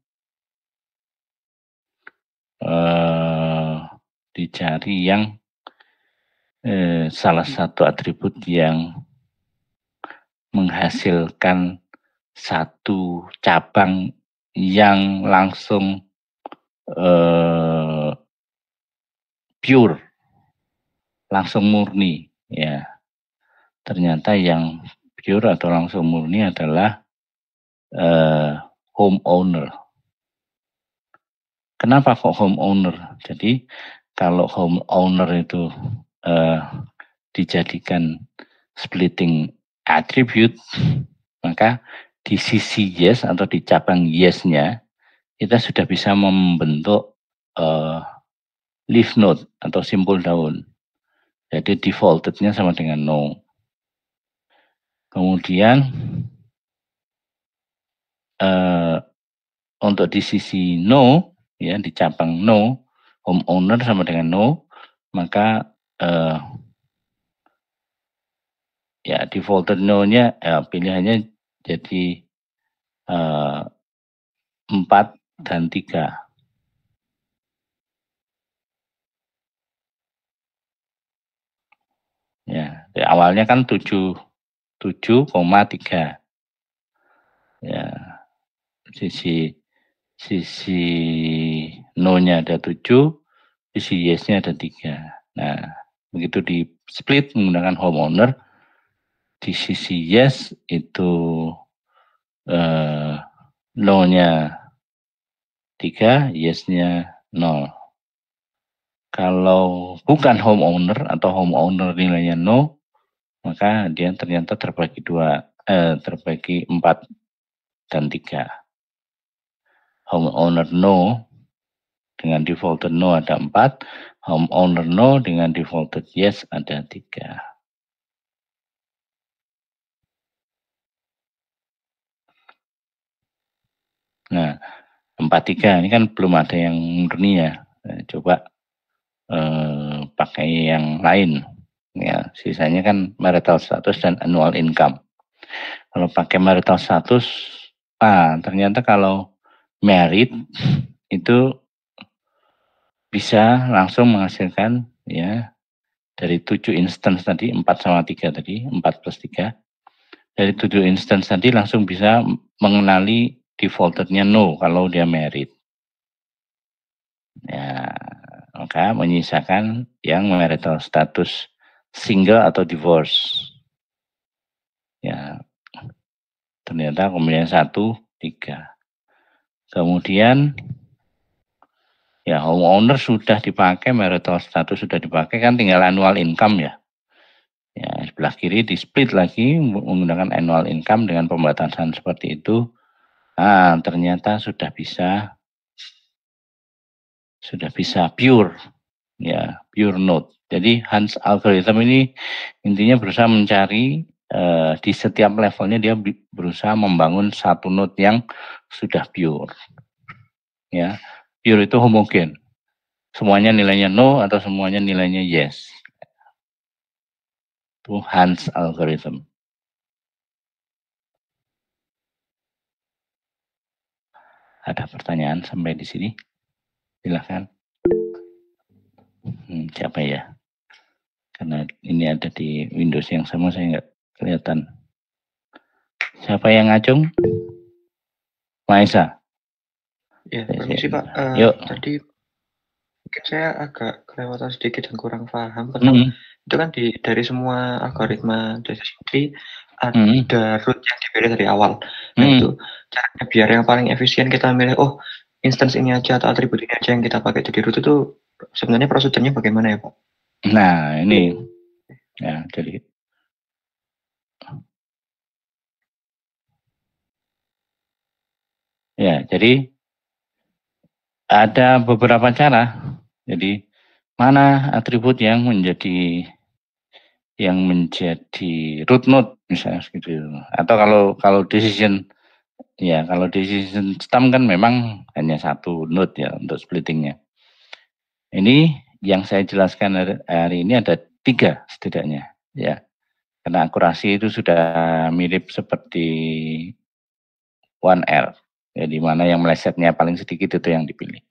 dicari yang salah satu atribut yang menghasilkan satu cabang yang langsung pure, langsung murni. Ya, ternyata yang pure atau langsung murni adalah homeowner. Kenapa kok homeowner? Jadi kalau homeowner itu dijadikan splitting attribute, maka di sisi yes atau di cabang yes-nya kita sudah bisa membentuk leaf node atau simpul daun. Jadi defaulted-nya sama dengan no. Kemudian untuk di sisi no, ya di cabang no, homeowner sama dengan no, maka ya defaulted no-nya pilihannya jadi 4 dan 3. Ya, awalnya kan 7,3. Ya, sisi no-nya ada 7, sisi yes-nya ada 3. Nah, begitu di split menggunakan homeowner, di sisi yes itu no-nya 3, yes-nya 0. Kalau bukan homeowner atau homeowner nilainya no, maka dia ternyata terbagi 4 dan 3. Homeowner no dengan defaulted no ada 4, homeowner no dengan defaulted yes ada 3. Nah, 4-3 ini kan belum ada yang murni ya. Coba pakai yang lain. Ya, sisanya kan marital status dan annual income. Kalau pakai marital status, ternyata kalau married itu bisa langsung menghasilkan ya dari 7 instance tadi, 4 sama 3 tadi, 4 plus 3. Dari 7 instance tadi langsung bisa mengenali defaultednya no kalau dia married. Ya, maka menyisakan yang marital status single atau divorce. Ya, ternyata kombinasi 1, 3. Kemudian Ya, homeowner sudah dipakai, marital status sudah dipakai, kan tinggal annual income ya. Ya, sebelah kiri di split lagi menggunakan annual income dengan pembatasan seperti itu. Ah, ternyata sudah bisa pure, ya, pure node. Jadi Hans algorithm ini intinya berusaha mencari di setiap levelnya dia berusaha membangun satu node yang sudah pure. Ya, pure itu homogen. Semuanya nilainya no atau semuanya nilainya yes. Itu Hans algorithm. Ada pertanyaan sampai di sini? Silahkan. Siapa ya? Karena ini ada di Windows yang sama, saya nggak kelihatan. Siapa yang ngacung? Maesa. Ya, permisi Pak. Yuk. Tadi mungkin saya agak kelewatan sedikit dan kurang paham. Kalau itu kan dari semua algoritma decision tree ada root yang dipilih dari awal. Nah itu caranya biar yang paling efisien kita milih, oh instance ini aja atau atribut ini aja yang kita pakai jadi root itu sebenarnya prosedurnya bagaimana ya Pak? Nah ini ya jadi ada beberapa cara. Jadi mana atribut yang menjadi root node misalnya segitu. Atau kalau decision stem kan memang hanya satu node ya untuk splittingnya. Ini yang saya jelaskan hari ini ada 3 setidaknya ya. Karena akurasi itu sudah mirip seperti 1R. Ya, di mana yang melesetnya paling sedikit itu yang dipilih.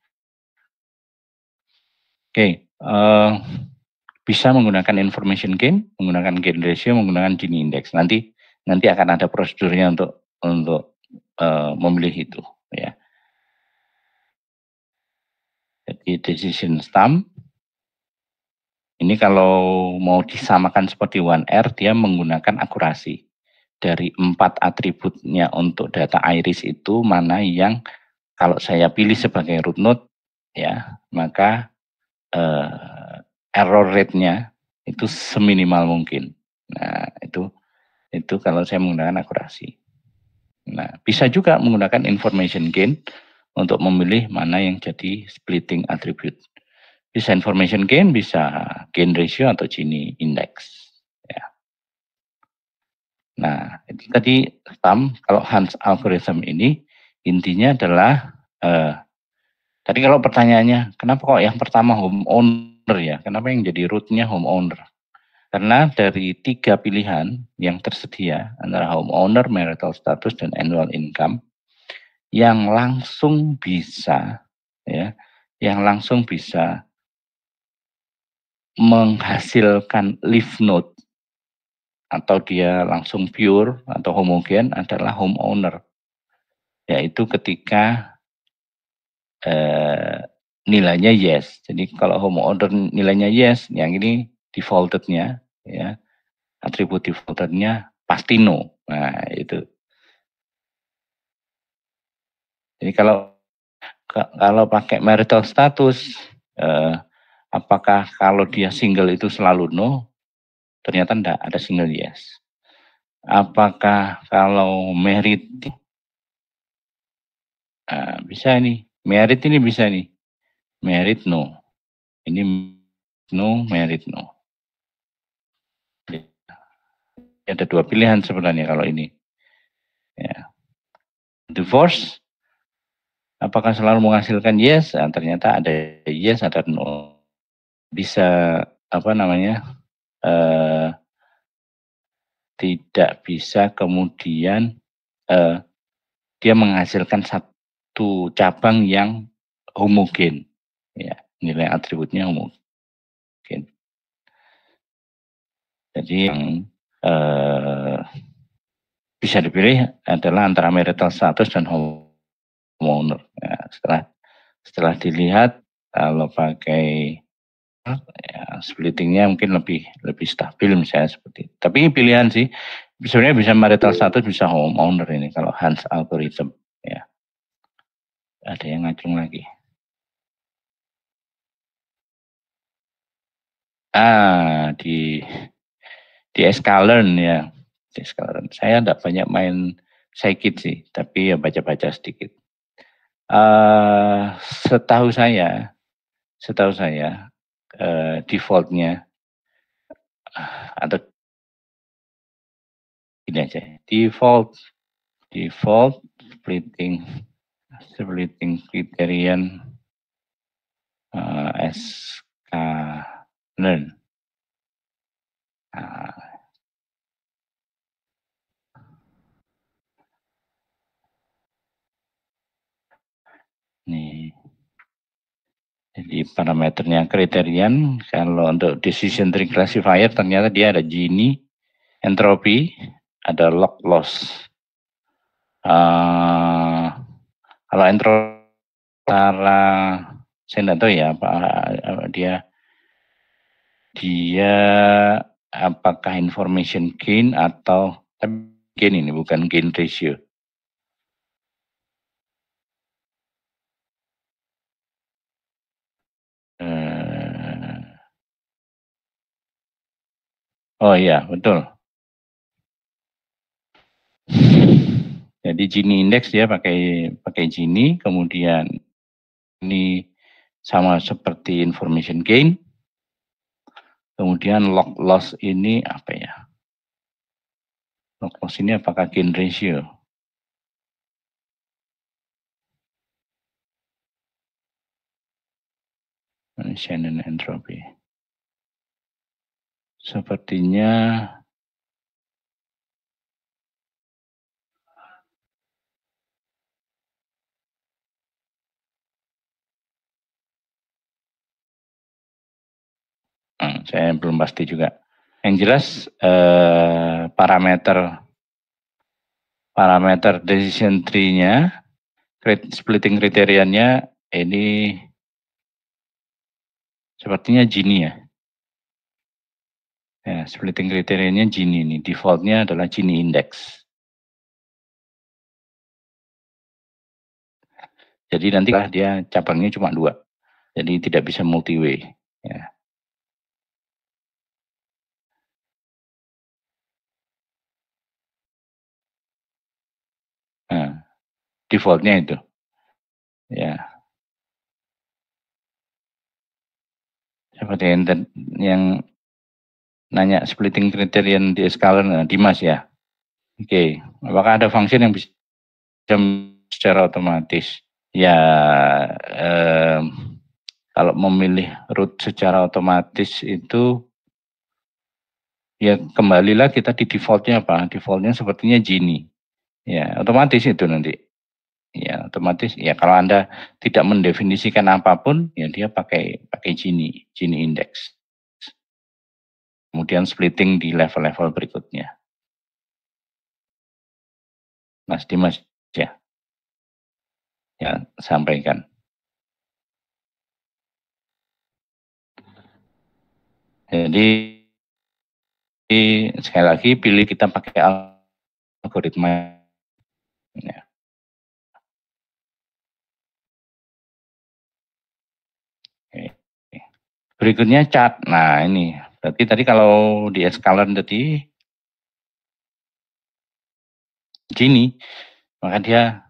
Oke, bisa menggunakan information gain, menggunakan gain ratio, menggunakan Gini index. Nanti akan ada prosedurnya untuk memilih itu ya. Jadi decision stem ini kalau mau disamakan seperti 1R, dia menggunakan akurasi. Dari 4 atributnya untuk data iris itu mana yang kalau saya pilih sebagai root node ya, maka error rate-nya itu seminimal mungkin. Nah, itu kalau saya menggunakan akurasi. Nah, bisa juga menggunakan information gain untuk memilih mana yang jadi splitting attribute. Bisa information gain, bisa gain ratio atau Gini index. Ya. Nah, itu tadi kalau Hans algorithm ini intinya adalah tadi kalau pertanyaannya kenapa kok yang pertama homeowner ya? Kenapa yang jadi root-nya homeowner? Karena dari 3 pilihan yang tersedia antara homeowner, marital status, dan annual income yang langsung bisa menghasilkan leaf node atau dia langsung pure atau homogen adalah homeowner, yaitu ketika nilainya yes. Jadi kalau homeowner nilainya yes, yang ini defaultednya ya, atribut defaultednya pasti no. Nah itu. Jadi kalau pakai marital status, apakah kalau dia single itu selalu no? Ternyata enggak, ada single yes. Apakah kalau married, bisa nih, married ini bisa nih, married no. Ini no, married no. Ada 2 pilihan sebenarnya kalau ini. Ya. Divorce, apakah selalu menghasilkan yes? Nah, ternyata ada yes, ada no. Bisa tidak bisa kemudian dia menghasilkan satu cabang yang homogen, ya, nilai atributnya homogen. Jadi yang bisa dipilih adalah antara marital status dan homeowner. Ya, setelah dilihat kalau pakai splittingnya mungkin lebih stabil misalnya seperti itu. Tapi pilihan sih, sebenarnya bisa marital status, bisa homeowner ini kalau Hans algorithm ya. Ada yang ngacung lagi. Di Sklearn ya. Di Sklearn. Saya enggak banyak main scikit sih, tapi ya baca-baca sedikit. Setahu saya defaultnya atau ini aja, default splitting criterion Sklearn. Nih, jadi parameternya criterion. Kalau untuk decision tree classifier ternyata dia ada Gini, entropy, ada log loss. Kalau entropy saya tidak tahu ya apa dia apakah information gain atau gain, ini bukan gain ratio. Oh iya, betul. Jadi Gini index dia pakai Gini, kemudian ini sama seperti information gain. Kemudian log loss ini apa ya? Log loss ini apakah gain ratio? Shannon entropy. Sepertinya saya belum pasti juga. Yang jelas parameter decision tree-nya, splitting kriteriannya ini sepertinya Gini ya. Ya, splitting kriterianya Gini ini, defaultnya adalah Gini index. Jadi nanti dia cabangnya cuma 2, jadi tidak bisa multi-way. Ya. Nah, defaultnya itu. Ya. Seperti yang nanya splitting criterion di Sklearn, Dimas ya. Oke, apakah ada function yang bisa secara otomatis? Ya, kalau memilih root secara otomatis itu ya kembalilah kita di defaultnya apa? Defaultnya sepertinya Gini. Ya, otomatis itu nanti. Ya, otomatis ya kalau Anda tidak mendefinisikan apapun, ya dia pakai Gini index. Kemudian splitting di level-level berikutnya. Mas Dimas ya. Ya, sampaikan. Jadi sekali lagi pilih kita pakai algoritma. Ya. Berikutnya chart. Nah ini berarti tadi kalau di Sklearn tadi Gini, maka dia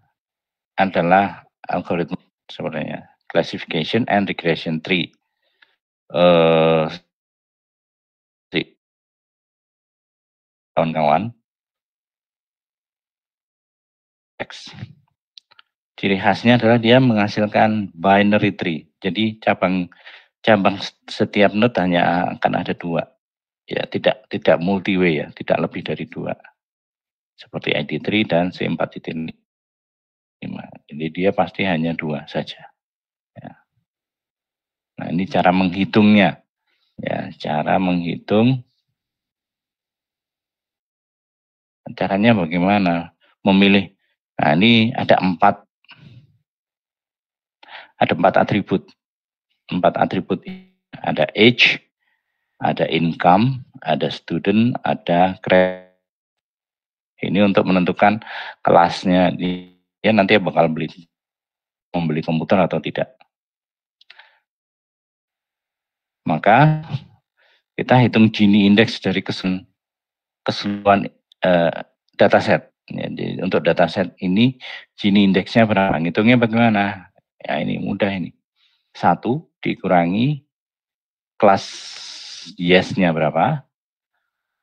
adalah algoritma sebenarnya classification and regression tree. Kawan-kawan, ciri khasnya adalah dia menghasilkan binary tree. Jadi cabang setiap node hanya akan ada 2. Ya, tidak multi way ya, tidak lebih dari 2. Seperti ID3 dan C4.5. Jadi dia pasti hanya 2 saja. Ya. Nah, ini cara menghitungnya. Ya, cara menghitung. Caranya bagaimana? Memilih. Nah, ini ada 4 atribut. 4 atribut. Ada age, ada income, ada student, ada grade. Ini untuk menentukan kelasnya. Dia nanti bakal membeli komputer atau tidak. Maka kita hitung Gini index dari keseluruhan dataset. Jadi untuk dataset ini Gini indeksnya berapa? Ngitungnya bagaimana? Ya ini mudah ini. 1 dikurangi kelas yes-nya berapa?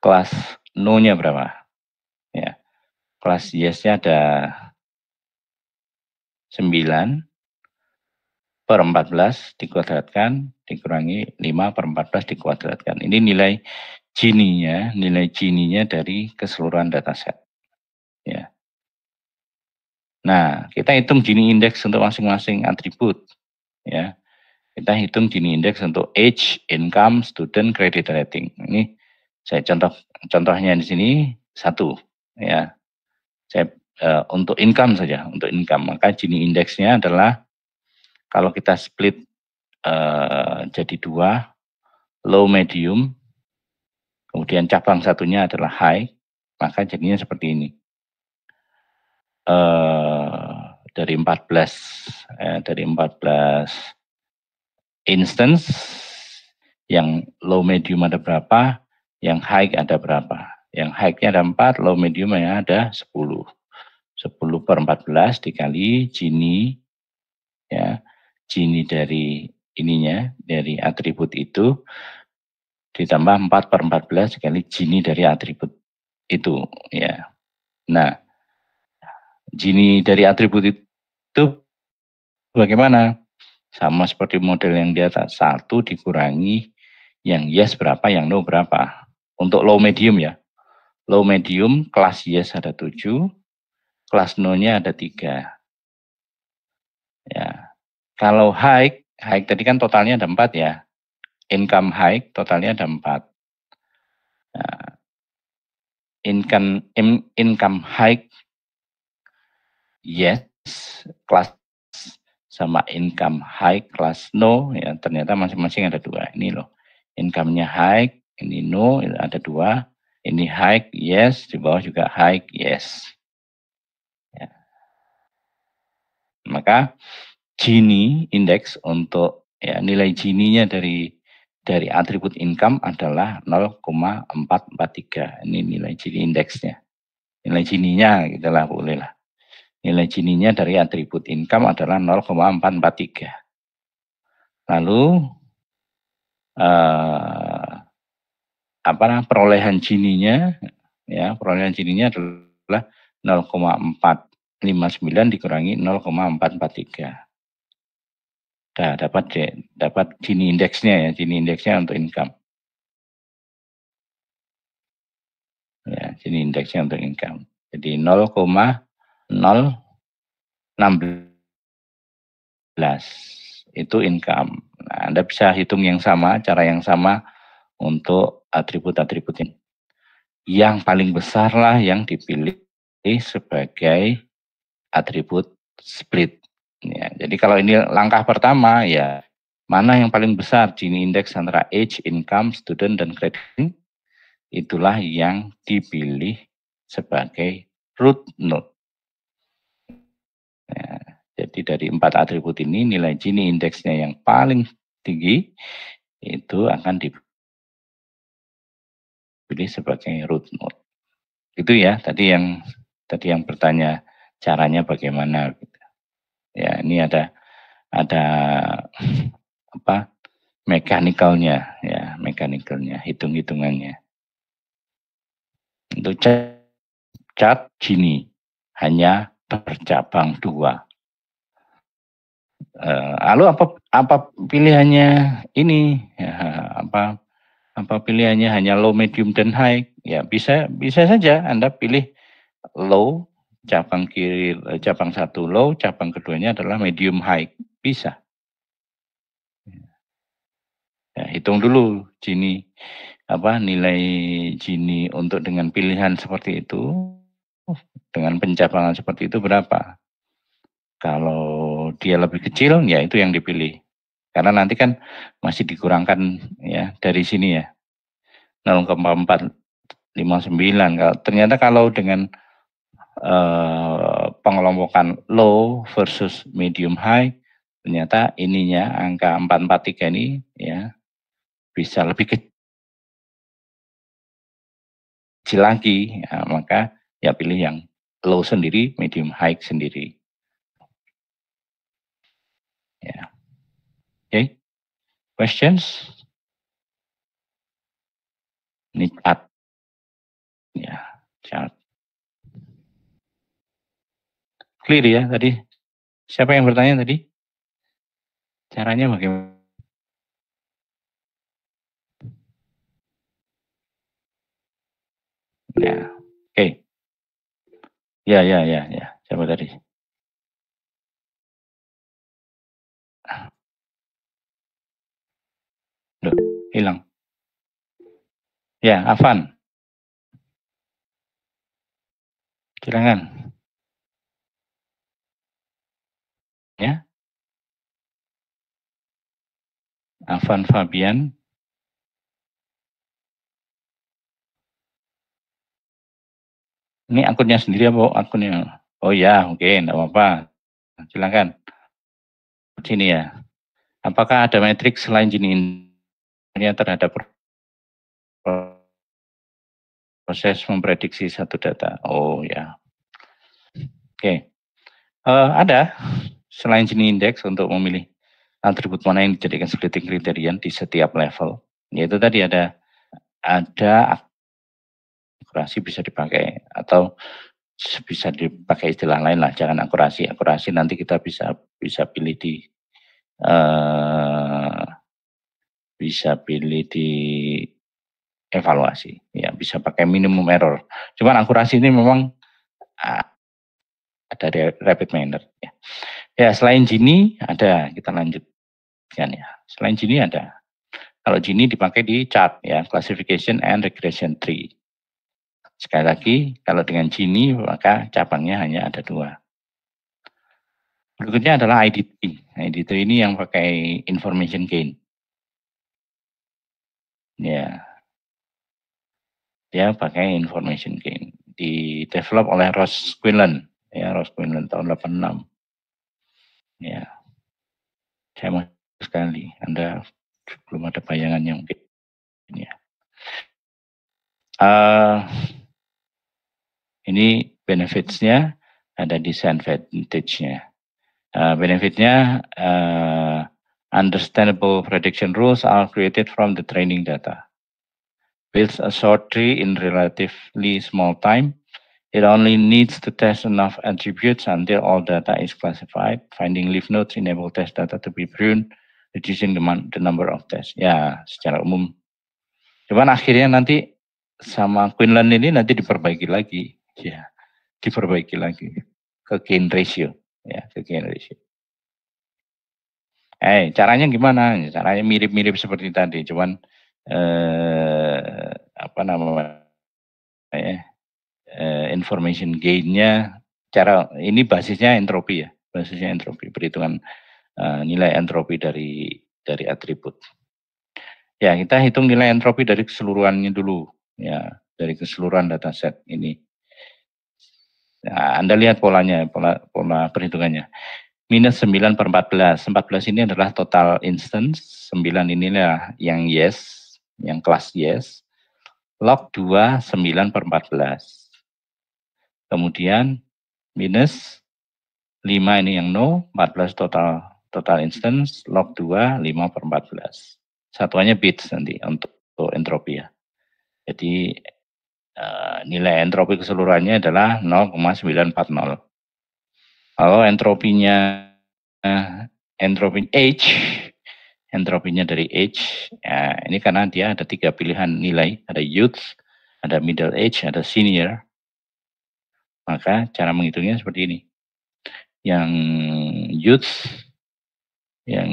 Kelas no-nya berapa? Ya. Kelas yes-nya ada 9 per 14 dikuadratkan dikurangi 5 per 14 dikuadratkan. Ini nilai Gini-nya dari keseluruhan dataset. Ya. Nah, kita hitung Gini index untuk masing-masing atribut. Ya. Kita hitung Gini index untuk age, income, student, credit rating. Ini saya contohnya di sini 1. Ya. Saya untuk income saja, untuk income. Maka Gini indeksnya adalah kalau kita split jadi 2, low, medium, kemudian cabang satunya adalah high, maka jadinya seperti ini. Dari 14 instance, yang low medium ada berapa, yang high ada berapa. Yang high-nya ada 4, low medium-nya ada 10. 10 per 14 dikali Gini, ya, Gini dari ininya, dari atribut itu, ditambah 4 per 14 dikali Gini dari atribut itu. Ya. Nah, Gini dari atribut itu bagaimana? Sama seperti model yang di atas, 1 dikurangi yang yes berapa, yang no berapa. Untuk low medium ya. Low medium kelas yes ada 7, kelas no-nya ada 3. Ya. Kalau high tadi kan totalnya ada 4 ya. Income high totalnya ada 4. Nah, income high yes kelas sama income high kelas no, ya ternyata masing-masing ada 2. Ini loh, income-nya high, ini no, ada 2. Ini high yes, di bawah juga high yes. Ya. Maka Gini index untuk ya nilai Gini-nya dari atribut income adalah 0,443. Ini nilai Gini indeksnya. Nilai Gini-nya gitulah boleh lah. Nilai Gini-nya dari atribut income adalah 0,443. Lalu perolehan Gini-nya, ya perolehan Gini-nya adalah 0,459 dikurangi 0,443. Nah, dapat Gini indeksnya ya, Gini indeksnya untuk income. Ya, Gini indeksnya untuk income. Jadi 0,016 itu income. Nah, Anda bisa hitung yang sama, cara yang sama untuk atribut-atribut ini. Yang paling besar lah yang dipilih sebagai atribut split. Ya, jadi kalau ini langkah pertama ya, mana yang paling besar Gini index antara age, income, student, dan credit, itulah yang dipilih sebagai root node. Ya, jadi dari 4 atribut ini nilai Gini indeksnya yang paling tinggi itu akan dipilih sebagai root node. Itu ya tadi yang bertanya caranya bagaimana. Ya ini ada mekanikalnya ya, hitung-hitungannya. Untuk cat Gini hanya bercabang 2. Lalu apa pilihannya ini? Ya, apa pilihannya hanya low, medium, dan high? Ya bisa saja Anda pilih low, cabang kiri, cabang 1 low, cabang keduanya adalah medium high, bisa. Ya, hitung dulu Gini nilai Gini untuk dengan pilihan seperti itu, dengan pencabangan seperti itu berapa? Kalau dia lebih kecil ya itu yang dipilih. Karena nanti kan masih dikurangkan ya dari sini ya. 0,459. Ternyata kalau dengan pengelompokan low versus medium high, ternyata ininya angka 443 ini ya bisa lebih kecil kecil lagi, ya, maka ya pilih yang low sendiri, medium, high sendiri. Ya. Oke, questions? Ini chart. Ya, chart. Clear ya tadi? Siapa yang bertanya tadi? Caranya bagaimana? Ya, oke. Ya. Siapa tadi? Loh, hilang. Ya, Afan. Silakan. Ya. Afan Fabian. Ini akunnya sendiri apa akunnya? Oh ya, oke, enggak apa-apa. Silakan. Sini ya. Apakah ada metrik selain Gini terhadap proses memprediksi satu data? Oh ya. Oke. Ada selain Gini Index untuk memilih atribut mana yang dijadikan splitting criterion di setiap level. Yaitu tadi ada akurasi bisa dipakai atau bisa dipakai istilah lain lah, jangan akurasi. Akurasi nanti kita bisa pilih di evaluasi, ya bisa pakai minimum error. Cuman akurasi ini memang ada rapid manner. Ya. Ya, selain Gini ada, kita lanjutkan ya. Selain Gini ada. Kalau Gini dipakai di chart ya, classification and regression tree. Sekali lagi, kalau dengan Gini maka cabangnya hanya ada 2. Berikutnya adalah ID3. ID3 ini yang pakai information gain. Ya, dia pakai information gain. Di develop oleh Ross Quinlan. Ya, Ross Quinlan tahun 86. Ya, saya mau sekali. Anda belum ada bayangannya mungkin. Ya. Ini benefits-nya, ada disadvantage-nya. Benefit-nya, understandable prediction rules are created from the training data. Builds a short tree in relatively small time. It only needs to test enough attributes until all data is classified. Finding leaf nodes enable test data to be pruned, reducing the number of tests. Ya, secara umum. Cuman akhirnya nanti sama Quinlan ini nanti diperbaiki lagi. Ya, diperbaiki lagi ke gain ratio. Ya, ke gain ratio. Caranya gimana? Caranya mirip-mirip seperti tadi, cuman apa namanya? Information gain-nya cara ini basisnya entropi ya, basisnya entropi, perhitungan nilai entropi dari atribut. Ya, kita hitung nilai entropi dari keseluruhannya dulu ya, dari keseluruhan dataset ini. Nah, Anda lihat polanya, pola perhitungannya. Minus 9/14. 14 ini adalah total instance, 9 inilah yang yes, yang kelas yes. Log 2 9/14. Kemudian minus 5 ini yang no, 14 total instance, log 2 5/14. Satuannya bits nanti untuk entropi ya. Jadi nilai entropi keseluruhannya adalah 0,940. Kalau entropinya entropinya dari age, ya, ini karena dia ada 3 pilihan nilai, ada youth, ada middle age, ada senior. Maka cara menghitungnya seperti ini. Yang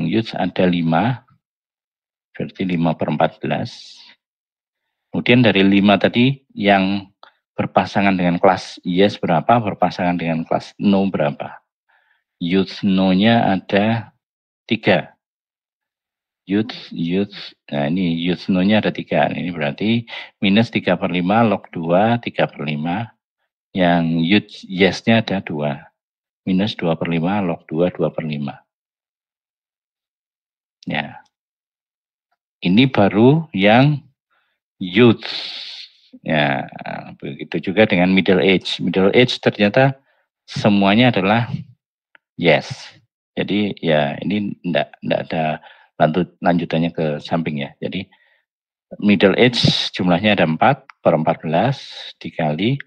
youth ada 5, berarti 5/14. Kemudian dari 5 tadi yang berpasangan dengan kelas yes berapa, berpasangan dengan kelas no berapa. Youth no-nya ada 3. Youth, nah ini youth no-nya ada 3. Ini berarti minus 3/5 log 2 3/5. Yang youth yes-nya ada 2. Minus 2/5 log 2 2/5. Ya. Ini baru yang youth. Ya, begitu juga dengan middle age. Middle age ternyata semuanya adalah yes. Jadi ya ini enggak ada lanjutannya ke samping ya. Jadi middle age jumlahnya ada 4/14 dikali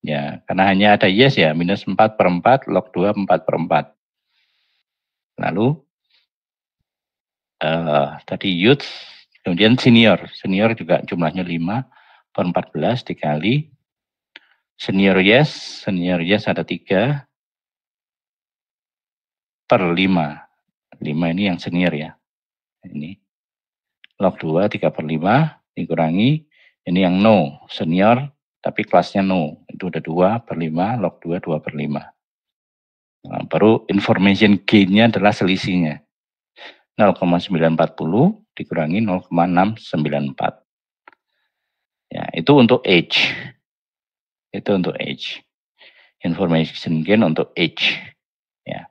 ya, karena hanya ada yes ya, minus 4/4, log 2 4/4. Lalu tadi youth, kemudian senior juga jumlahnya 5/14 dikali senior yes ada 3/5. 5 ini yang senior ya. Ini log 2 3/5 dikurangi ini yang no, senior tapi kelasnya no. Itu udah 2/5, log 2 2/5. Nah, baru information gain-nya adalah selisihnya. 0,940 dikurangi 0,694. Ya, itu untuk age. Itu untuk age. Information gain untuk age. Ya.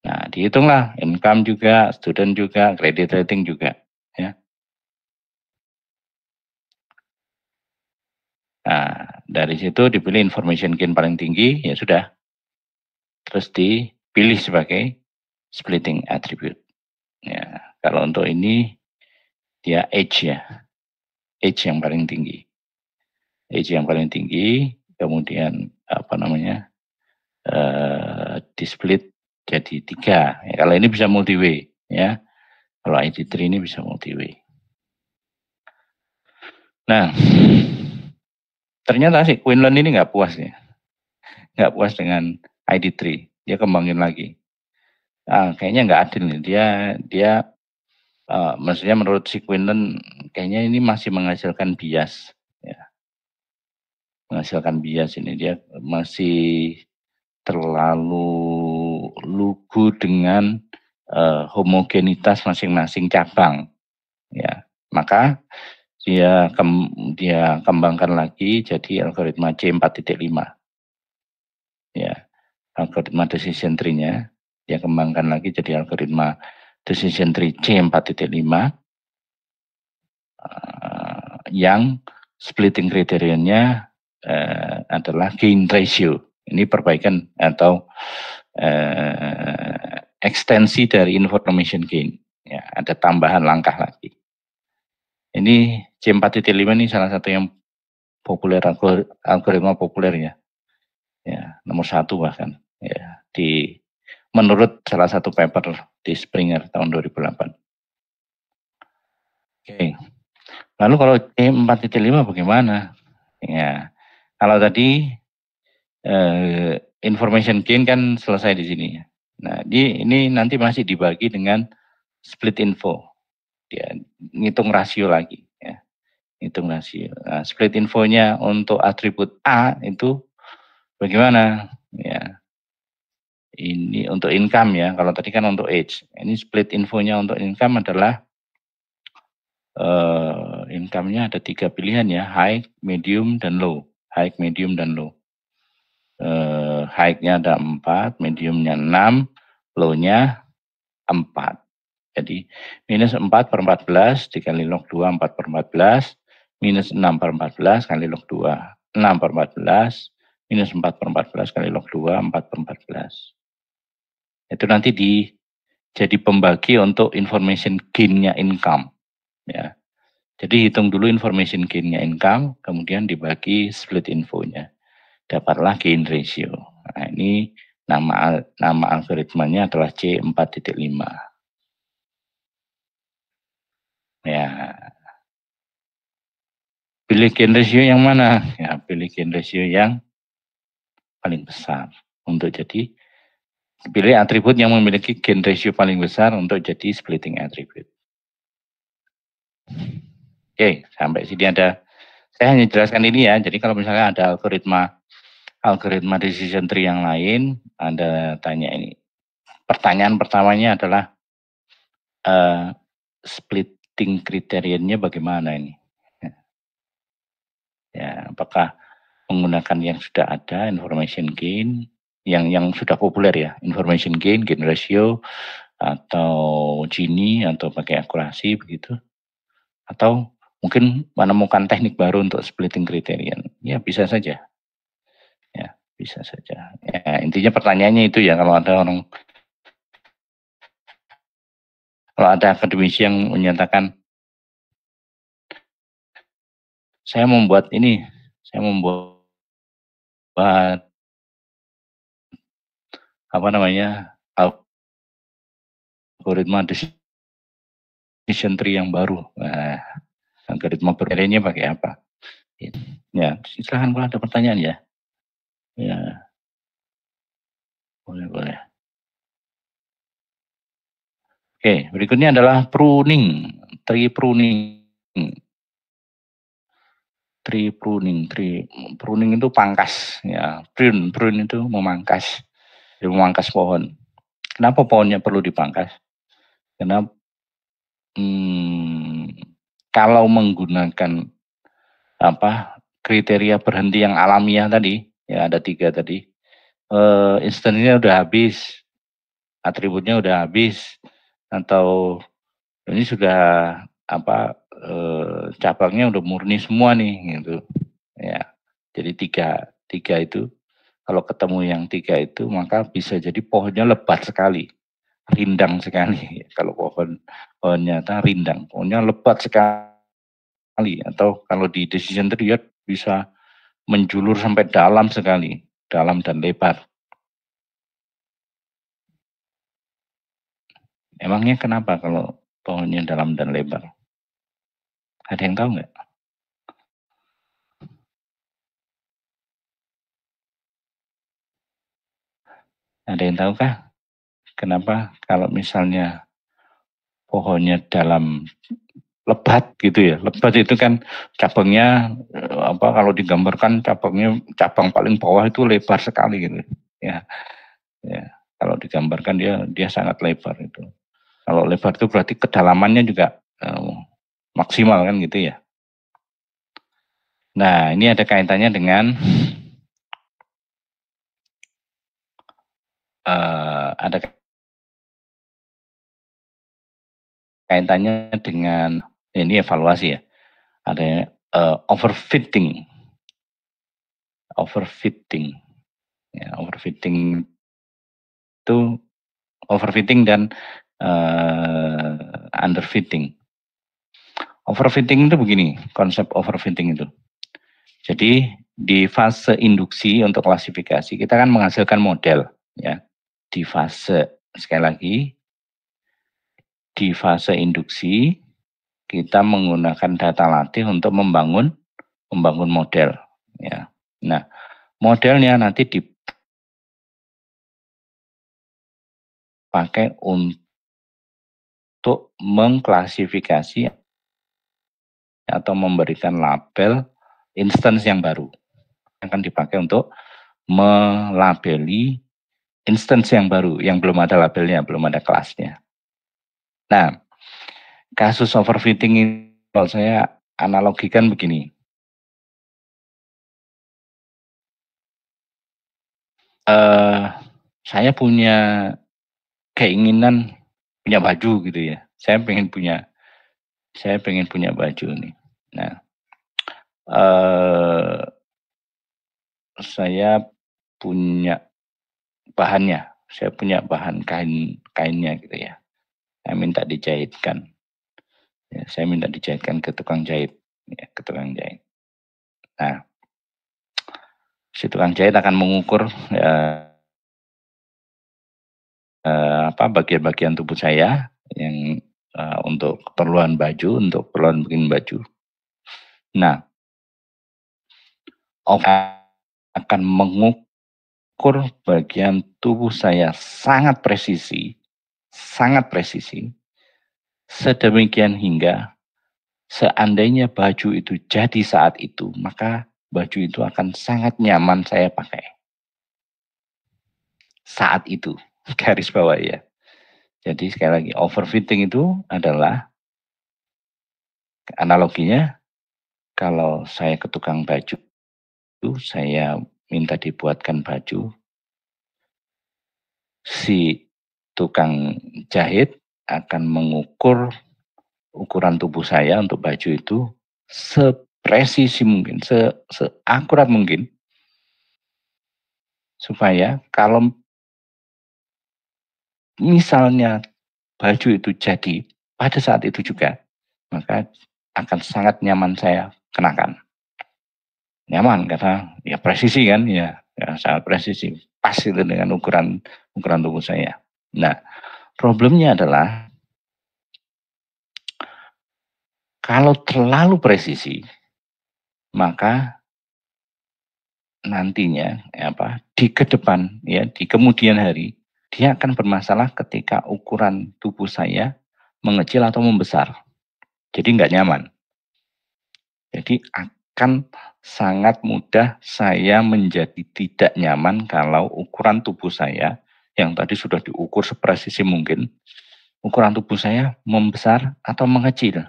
Nah, dihitunglah income juga, student juga, credit rating juga, ya. Nah, dari situ dipilih information gain paling tinggi, ya sudah. Terus dipilih sebagai splitting attribute. Ya, kalau untuk ini dia age ya. Age yang paling tinggi. Age yang paling tinggi, kemudian apa namanya? Di split jadi 3. Ya, kalau ini bisa multi way ya. Kalau ID3 ini bisa multi way. Nah, ternyata si Quinlan ini nggak puas ya. Nggak puas dengan ID3. Dia kembangin lagi. Kayaknya nggak adil nih. Dia maksudnya menurut si Quinlan kayaknya ini masih menghasilkan bias. Ya. Menghasilkan bias ini. Dia masih terlalu lugu dengan homogenitas masing-masing cabang. Ya, maka dia kembangkan lagi jadi algoritma C4.5. Ya, algoritma decision tree-nya dia kembangkan lagi jadi algoritma decision tree C4.5 yang splitting kriterianya adalah gain ratio. Ini perbaikan atau ekstensi dari information gain. Ya, ada tambahan langkah lagi. Ini C4.5 ini salah satu yang populer, algoritma populer ya. Ya, nomor 1 bahkan. Ya, menurut salah satu paper di Springer tahun 2008. Oke. Lalu kalau C4.5 bagaimana? Ya, kalau tadi information gain kan selesai di sini. Nah, ini nanti masih dibagi dengan split info. Dia ngitung rasio lagi. Ya. Ngitung rasio. Nah, split infonya untuk atribut A itu bagaimana? Ya. Ini untuk income ya. Kalau tadi kan untuk age. Ini split infonya untuk income adalah income-nya ada 3 pilihan ya. High, medium, dan low. High, medium, dan low. High-nya ada 4, medium-nya 6, low-nya 4. Jadi minus 4/14 dikali log 2 4/14, minus 6/14 kali log 2 6/14, minus 4/14 kali log 2 4/14. Itu nanti jadi pembagi untuk information gain-nya income. Ya. Jadi hitung dulu information gain-nya income, kemudian dibagi split infonya. Dapatlah gain ratio. Nah, ini nama algoritmanya adalah C4.5. Ya. Pilih gain ratio yang mana? Ya, pilih gain ratio yang paling besar untuk jadi pilih atribut yang memiliki gain ratio paling besar untuk jadi splitting attribute. Oke, sampai sini saya hanya jelaskan ini ya. Jadi kalau misalnya ada algoritma decision tree yang lain, Anda tanya ini. Pertanyaan pertamanya adalah splitting kriterianya bagaimana ini? Ya, apakah menggunakan yang sudah ada information gain yang sudah populer ya, information gain ratio atau Gini atau pakai akurasi begitu, atau mungkin menemukan teknik baru untuk splitting criterion. Ya bisa saja. Ya, bisa saja. Ya, intinya pertanyaannya itu ya, kalau ada akademisi yang menyatakan saya membuat apa namanya, algoritma decision tree yang baru. Nah, algoritma berikutnya pakai apa? Ya, silahkan kalau ada pertanyaan ya. Ya, boleh. Oke, berikutnya adalah pruning, tree pruning. Pruning itu pangkas, ya. Prune itu memangkas, pohon. Kenapa pohonnya perlu dipangkas? Karena kalau menggunakan kriteria berhenti yang alamiah tadi, ya ada 3 tadi, instansinya udah habis, atributnya udah habis, atau ini sudah cabangnya udah murni semua nih gitu ya. Jadi tiga itu, kalau ketemu yang 3 itu maka bisa jadi pohonnya lebat sekali, rindang sekali. Kalau pohonnya rindang, pohonnya lebat sekali, atau kalau di decision tree bisa menjulur sampai dalam sekali, dalam dan lebar. Emangnya kenapa kalau pohonnya dalam dan lebar? Ada yang tahu nggak? Ada yang tahu kah? Kenapa kalau misalnya pohonnya dalam lebat gitu ya? Lebat itu kan cabangnya kalau digambarkan cabang paling bawah itu lebar sekali gitu. Ya. Kalau digambarkan dia sangat lebar itu. Kalau lebar itu berarti kedalamannya juga maksimal kan gitu ya. Nah, ini ada kaitannya dengan ini evaluasi ya. Ada overfitting. Ya, overfitting dan underfitting. Overfitting itu begini, konsep overfitting itu. Jadi di fase induksi untuk klasifikasi kita kan menghasilkan model ya. Di fase induksi kita menggunakan data latih untuk membangun model ya. Nah, modelnya nanti dipakai untuk mengklasifikasi atau memberikan label instance yang baru. Akan dipakai untuk melabeli instance yang baru, yang belum ada labelnya, belum ada kelasnya. Nah, kasus overfitting ini kalau saya analogikan begini. Saya punya keinginan punya baju gitu ya. Saya pengen punya baju nih. Nah, saya punya bahannya. Saya punya bahan kainnya gitu ya. Saya minta dijahitkan. Ya, saya minta dijahitkan ke tukang jahit. Ya, ke tukang jahit. Nah, si tukang jahit akan mengukur bagian-bagian tubuh saya yang untuk keperluan baju, untuk keperluan bikin baju. Nah, akan mengukur bagian tubuh saya sangat presisi, sedemikian hingga seandainya baju itu jadi saat itu, maka baju itu akan sangat nyaman saya pakai. Saat itu, garis bawah ya. Jadi sekali lagi, overfitting itu adalah analoginya, kalau saya ke tukang baju, saya minta dibuatkan baju, si tukang jahit akan mengukur ukuran tubuh saya untuk baju itu sepresisi mungkin, seakurat mungkin, supaya kalau misalnya baju itu jadi pada saat itu juga, maka akan sangat nyaman saya kenakan. Nyaman karena ya presisi kan, ya sangat presisi, pas itu dengan ukuran tubuh saya. Nah, problemnya adalah kalau terlalu presisi, maka nantinya di ke depan, ya di kemudian hari, dia akan bermasalah ketika ukuran tubuh saya mengecil atau membesar. Jadi nggak nyaman. Jadi akan sangat mudah saya menjadi tidak nyaman kalau ukuran tubuh saya yang tadi sudah diukur sepresisi mungkin, ukuran tubuh saya membesar atau mengecil,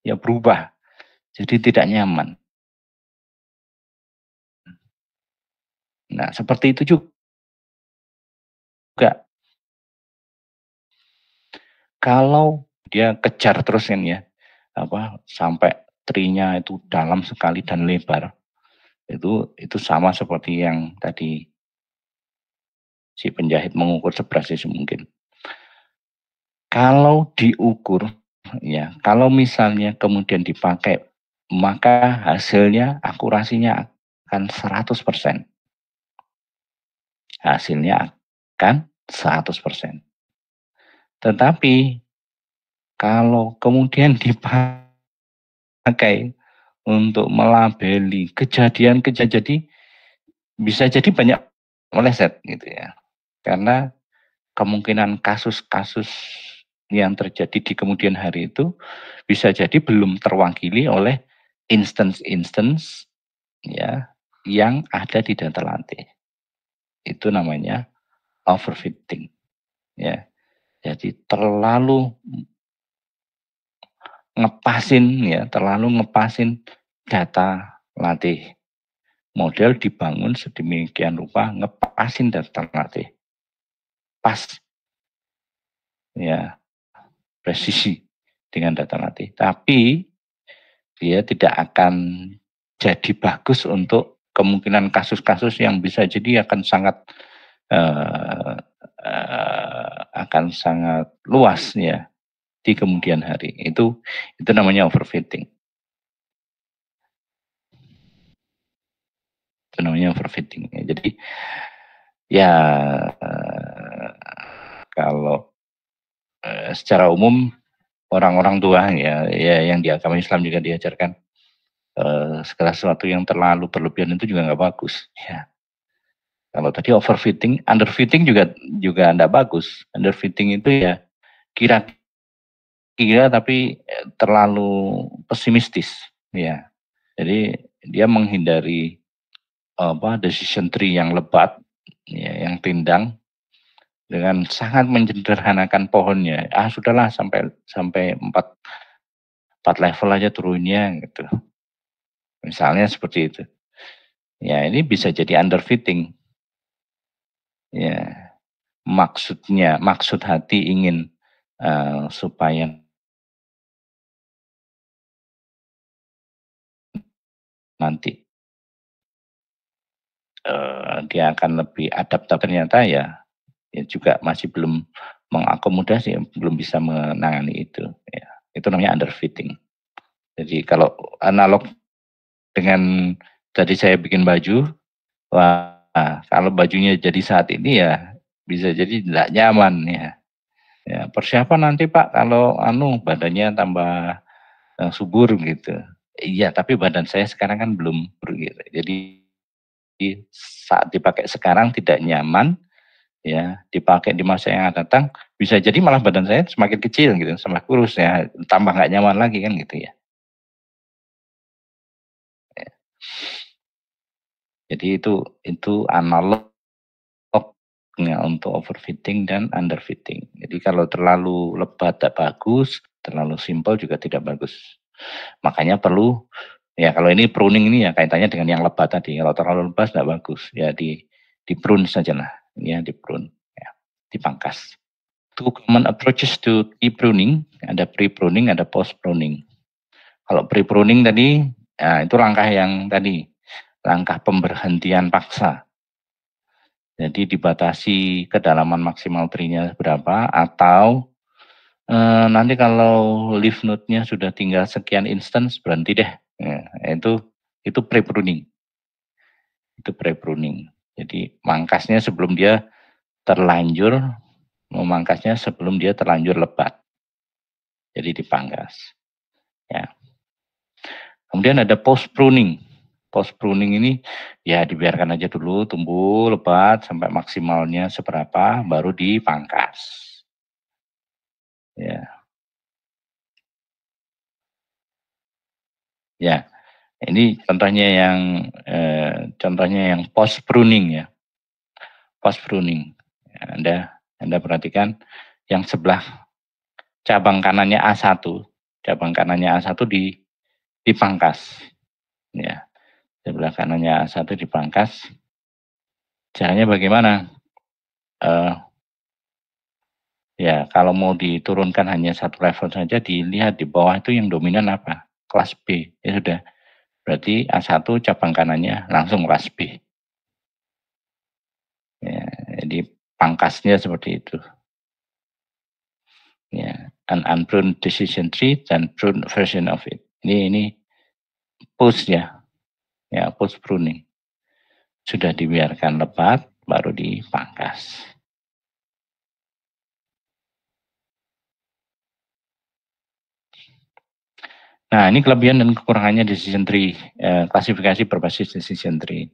ya berubah. Jadi tidak nyaman. Nah, seperti itu juga. Kalau dia kejar terus kan ya, sampai trinya itu dalam sekali dan lebar, itu sama seperti yang tadi si penjahit mengukur sepresisi mungkin. Kalau diukur, ya, kalau misalnya kemudian dipakai, maka hasilnya akurasinya akan 100%. Hasilnya akan 100%. Tetapi kalau kemudian dipakai untuk melabeli kejadian-kejadian, jadi bisa jadi banyak meleset gitu ya. Karena kemungkinan kasus-kasus yang terjadi di kemudian hari itu bisa jadi belum terwakili oleh instance ya yang ada di data latih. Itu namanya overfitting ya. Jadi terlalu ngepasin data latih. Model dibangun sedemikian rupa ngepasin data latih. Pas ya, presisi dengan data latih. Tapi dia tidak akan jadi bagus untuk kemungkinan kasus-kasus yang bisa jadi akan sangat luas ya di kemudian hari. Itu namanya overfitting. Itu namanya overfitting. Jadi ya kalau secara umum orang-orang tua ya yang di agama Islam juga diajarkan segala sesuatu yang terlalu berlebihan itu juga nggak bagus ya. Kalau tadi overfitting, underfitting juga nggak bagus. Underfitting itu ya kira-kira tapi terlalu pesimistis ya. Jadi dia menghindari decision tree yang lebat ya, yang rindang, dengan sangat menyederhanakan pohonnya. Sudahlah sampai 4 level aja turunnya gitu. Misalnya seperti itu. Ya, ini bisa jadi underfitting. Ya, maksud hati ingin supaya nanti dia akan lebih adaptif, ternyata ya juga masih belum mengakomodasi, belum bisa menangani itu. Ya, itu namanya underfitting. Jadi kalau analog dengan tadi saya bikin baju, kalau bajunya jadi saat ini ya bisa jadi tidak nyaman ya. Ya, persiapan nanti Pak kalau badannya tambah subur gitu. Iya, tapi badan saya sekarang kan belum gitu. Jadi saat dipakai sekarang tidak nyaman, ya dipakai di masa yang akan datang bisa jadi malah badan saya semakin kecil gitu, semakin kurus ya, tambah nggak nyaman lagi kan gitu ya. Jadi itu analognya untuk overfitting dan underfitting. Jadi kalau terlalu lebat tidak bagus, terlalu simpel juga tidak bagus. Makanya perlu ya, kalau ini pruning ini ya kaitannya dengan yang lebat tadi. Kalau terlalu lebat tidak bagus, ya di prune saja lah, ya di prune, ya, dipangkas. Two common approaches to tree pruning, ada pre-pruning, ada post-pruning. Kalau pre-pruning tadi, nah itu langkah yang tadi, langkah pemberhentian paksa. Jadi dibatasi kedalaman maksimal tree-nya berapa, atau nanti kalau leaf node-nya sudah tinggal sekian instance, berhenti deh. Ya, itu pre-pruning. Itu pre-pruning. Jadi mangkasnya sebelum dia terlanjur, memangkasnya sebelum dia terlanjur lebat. Jadi dipangkas. Ya. Kemudian ada post pruning. Post pruning ini ya dibiarkan aja dulu tumbuh lebat sampai maksimalnya seberapa baru dipangkas. Ya. Ya. Ini contohnya yang post pruning ya. Post pruning. Ya, Anda perhatikan yang sebelah cabang kanannya A1, cabang kanannya A1 dipangkas. Ya. Sebelah kanannya A1 dipangkas. Caranya bagaimana? Ya, kalau mau diturunkan hanya satu level saja, dilihat di bawah itu yang dominan apa? Kelas B. Ya sudah. Berarti A1 cabang kanannya langsung kelas B. Ya, jadi pangkasnya seperti itu. Ya, an unpruned decision tree dan pruned version of it. Ini post ya. Ya, post pruning. Sudah dibiarkan lebat, baru dipangkas. Nah, ini kelebihan dan kekurangannya decision tree, klasifikasi berbasis decision tree.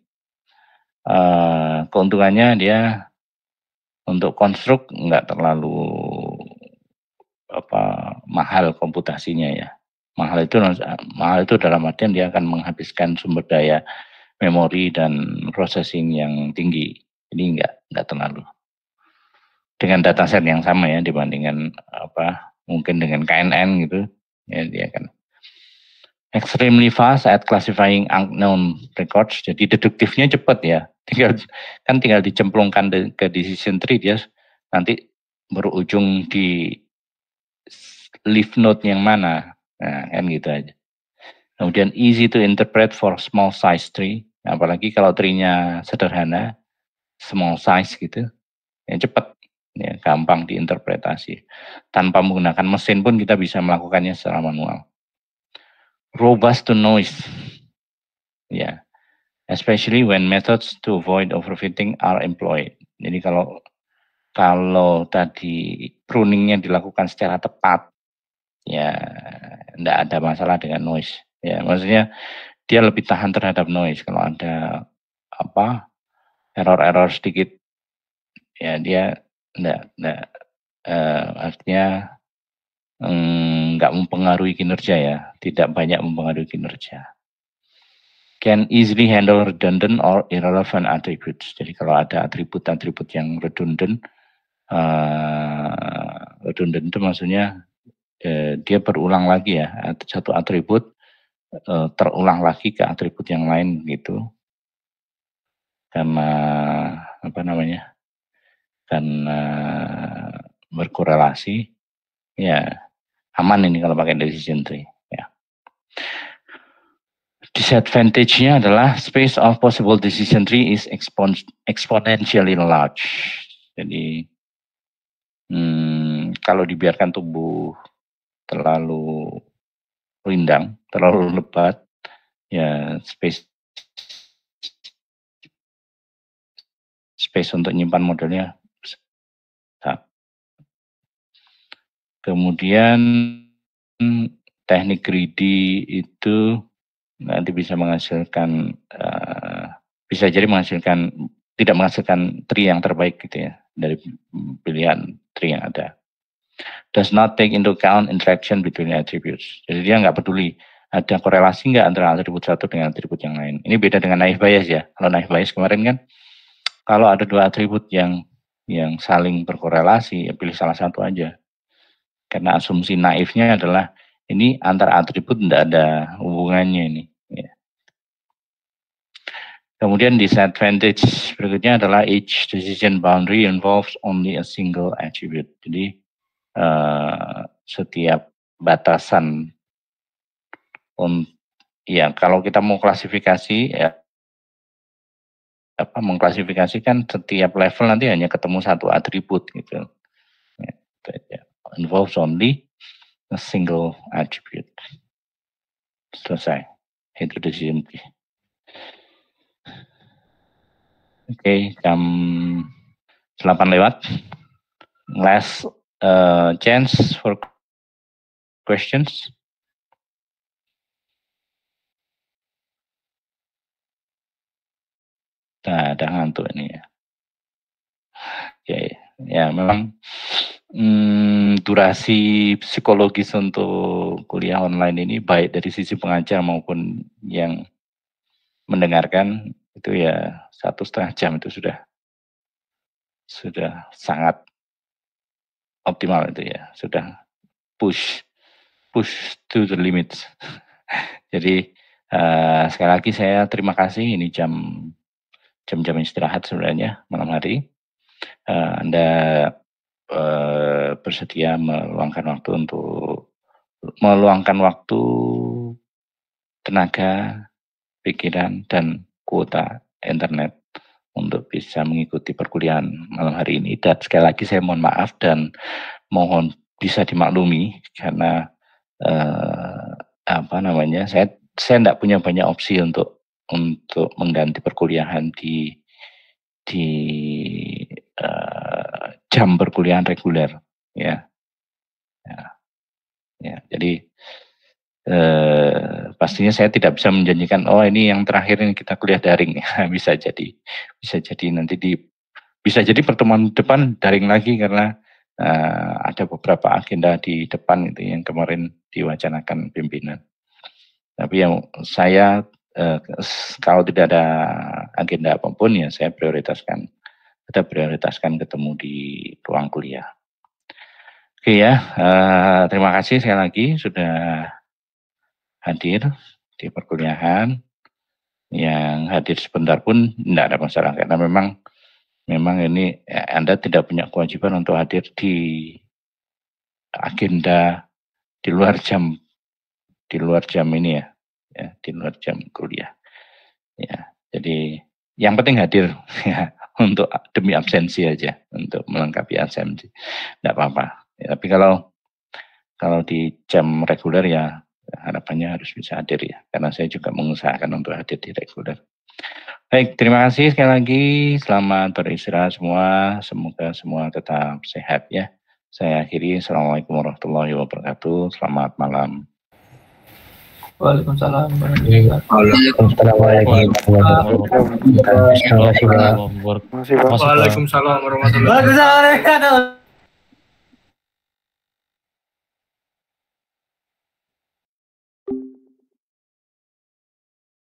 Keuntungannya dia untuk konstruk nggak terlalu mahal komputasinya ya. Mahal itu dalam artian dia akan menghabiskan sumber daya memori dan processing yang tinggi. Jadi nggak terlalu. Dengan dataset yang sama ya dibandingkan mungkin dengan KNN gitu, ya dia akan extremely fast at classifying unknown records. Jadi deduktifnya cepat ya. Tinggal dicemplungkan ke decision tree, dia nanti berujung di leaf node yang mana. Nah, kan gitu aja. Kemudian easy to interpret for small size tree. Apalagi kalau tree-nya sederhana, small size gitu. Ya cepat, ya gampang diinterpretasi. Tanpa menggunakan mesin pun kita bisa melakukannya secara manual. Robust to noise. Ya. Especially when methods to avoid overfitting are employed. Jadi kalau tadi pruningnya dilakukan secara tepat, ya enggak ada masalah dengan noise. Ya, maksudnya dia lebih tahan terhadap noise. Kalau ada error-error sedikit, ya dia enggak artinya enggak mempengaruhi kinerja ya, tidak banyak mempengaruhi kinerja. Can easily handle redundant or irrelevant attributes. Jadi kalau ada atribut-atribut yang redundant itu maksudnya dia berulang lagi ya, satu atribut terulang lagi ke atribut yang lain gitu, karena karena berkorelasi, ya aman ini kalau pakai decision tree. Ya. Disadvantage-nya adalah space of possible decision tree is exponentially large. Jadi kalau dibiarkan tumbuh terlalu rindang, terlalu lebat, ya space untuk nyimpan modelnya besar. Kemudian teknik greedy itu nanti bisa menghasilkan tidak menghasilkan tree yang terbaik gitu ya dari pilihan tree yang ada. Does not take into account interaction between attributes. Jadi dia nggak peduli ada korelasi nggak antara atribut satu dengan atribut yang lain. Ini beda dengan naive Bayes ya. Kalau naive Bayes kemarin kan kalau ada dua atribut yang saling berkorelasi, ya pilih salah satu aja. Karena asumsi naifnya adalah ini antara atribut tidak ada hubungannya ini. Ya. Kemudian disadvantage berikutnya adalah each decision boundary involves only a single attribute. Jadi setiap batasan Ya kalau kita mau klasifikasi ya mengklasifikasikan setiap level nanti hanya ketemu satu atribut gitu. Ya, involves only a single attribute. Selesai. Itu decision tree. Oke, jam 8 lewat. Last chance for questions. Nah, ada ngantuk ini ya. Oke, ya memang durasi psikologis untuk kuliah online ini baik dari sisi pengajar maupun yang mendengarkan itu ya 1,5 jam itu sudah sangat optimal itu ya, sudah push to the limits. Jadi sekali lagi saya terima kasih, ini jam-jam istirahat sebenarnya malam hari. Anda bersedia meluangkan waktu, tenaga, pikiran, dan kuota internet untuk bisa mengikuti perkuliahan malam hari ini. Dan sekali lagi saya mohon maaf dan mohon bisa dimaklumi karena saya tidak punya banyak opsi untuk mengganti perkuliahan di jam perkuliahan reguler ya. Jadi pastinya saya tidak bisa menjanjikan ini yang terakhir ini kita kuliah daring ya. bisa jadi nanti bisa jadi pertemuan depan daring lagi karena ada beberapa agenda di depan itu yang kemarin diwacanakan pimpinan. Tapi yang saya kalau tidak ada agenda apapun ya saya prioritaskan ketemu di ruang kuliah. Oke ya, terima kasih sekali lagi sudah hadir di perkuliahan. Yang hadir sebentar pun tidak ada masalah karena memang ini Anda tidak punya kewajiban untuk hadir di agenda di luar jam ini ya, di luar jam kuliah. Ya, jadi yang penting hadir ya untuk demi absensi aja, untuk melengkapi absensi, tidak apa-apa. Ya, tapi kalau di jam reguler ya harapannya harus bisa hadir ya, karena saya juga mengusahakan untuk hadir di reguler. Baik, terima kasih sekali lagi. Selamat beristirahat semua. Semoga semua tetap sehat ya. Saya akhiri. Assalamualaikum warahmatullahi wabarakatuh. Selamat malam. Waalaikumsalam. Waalaikumsalam warahmatullahi wabarakatuh.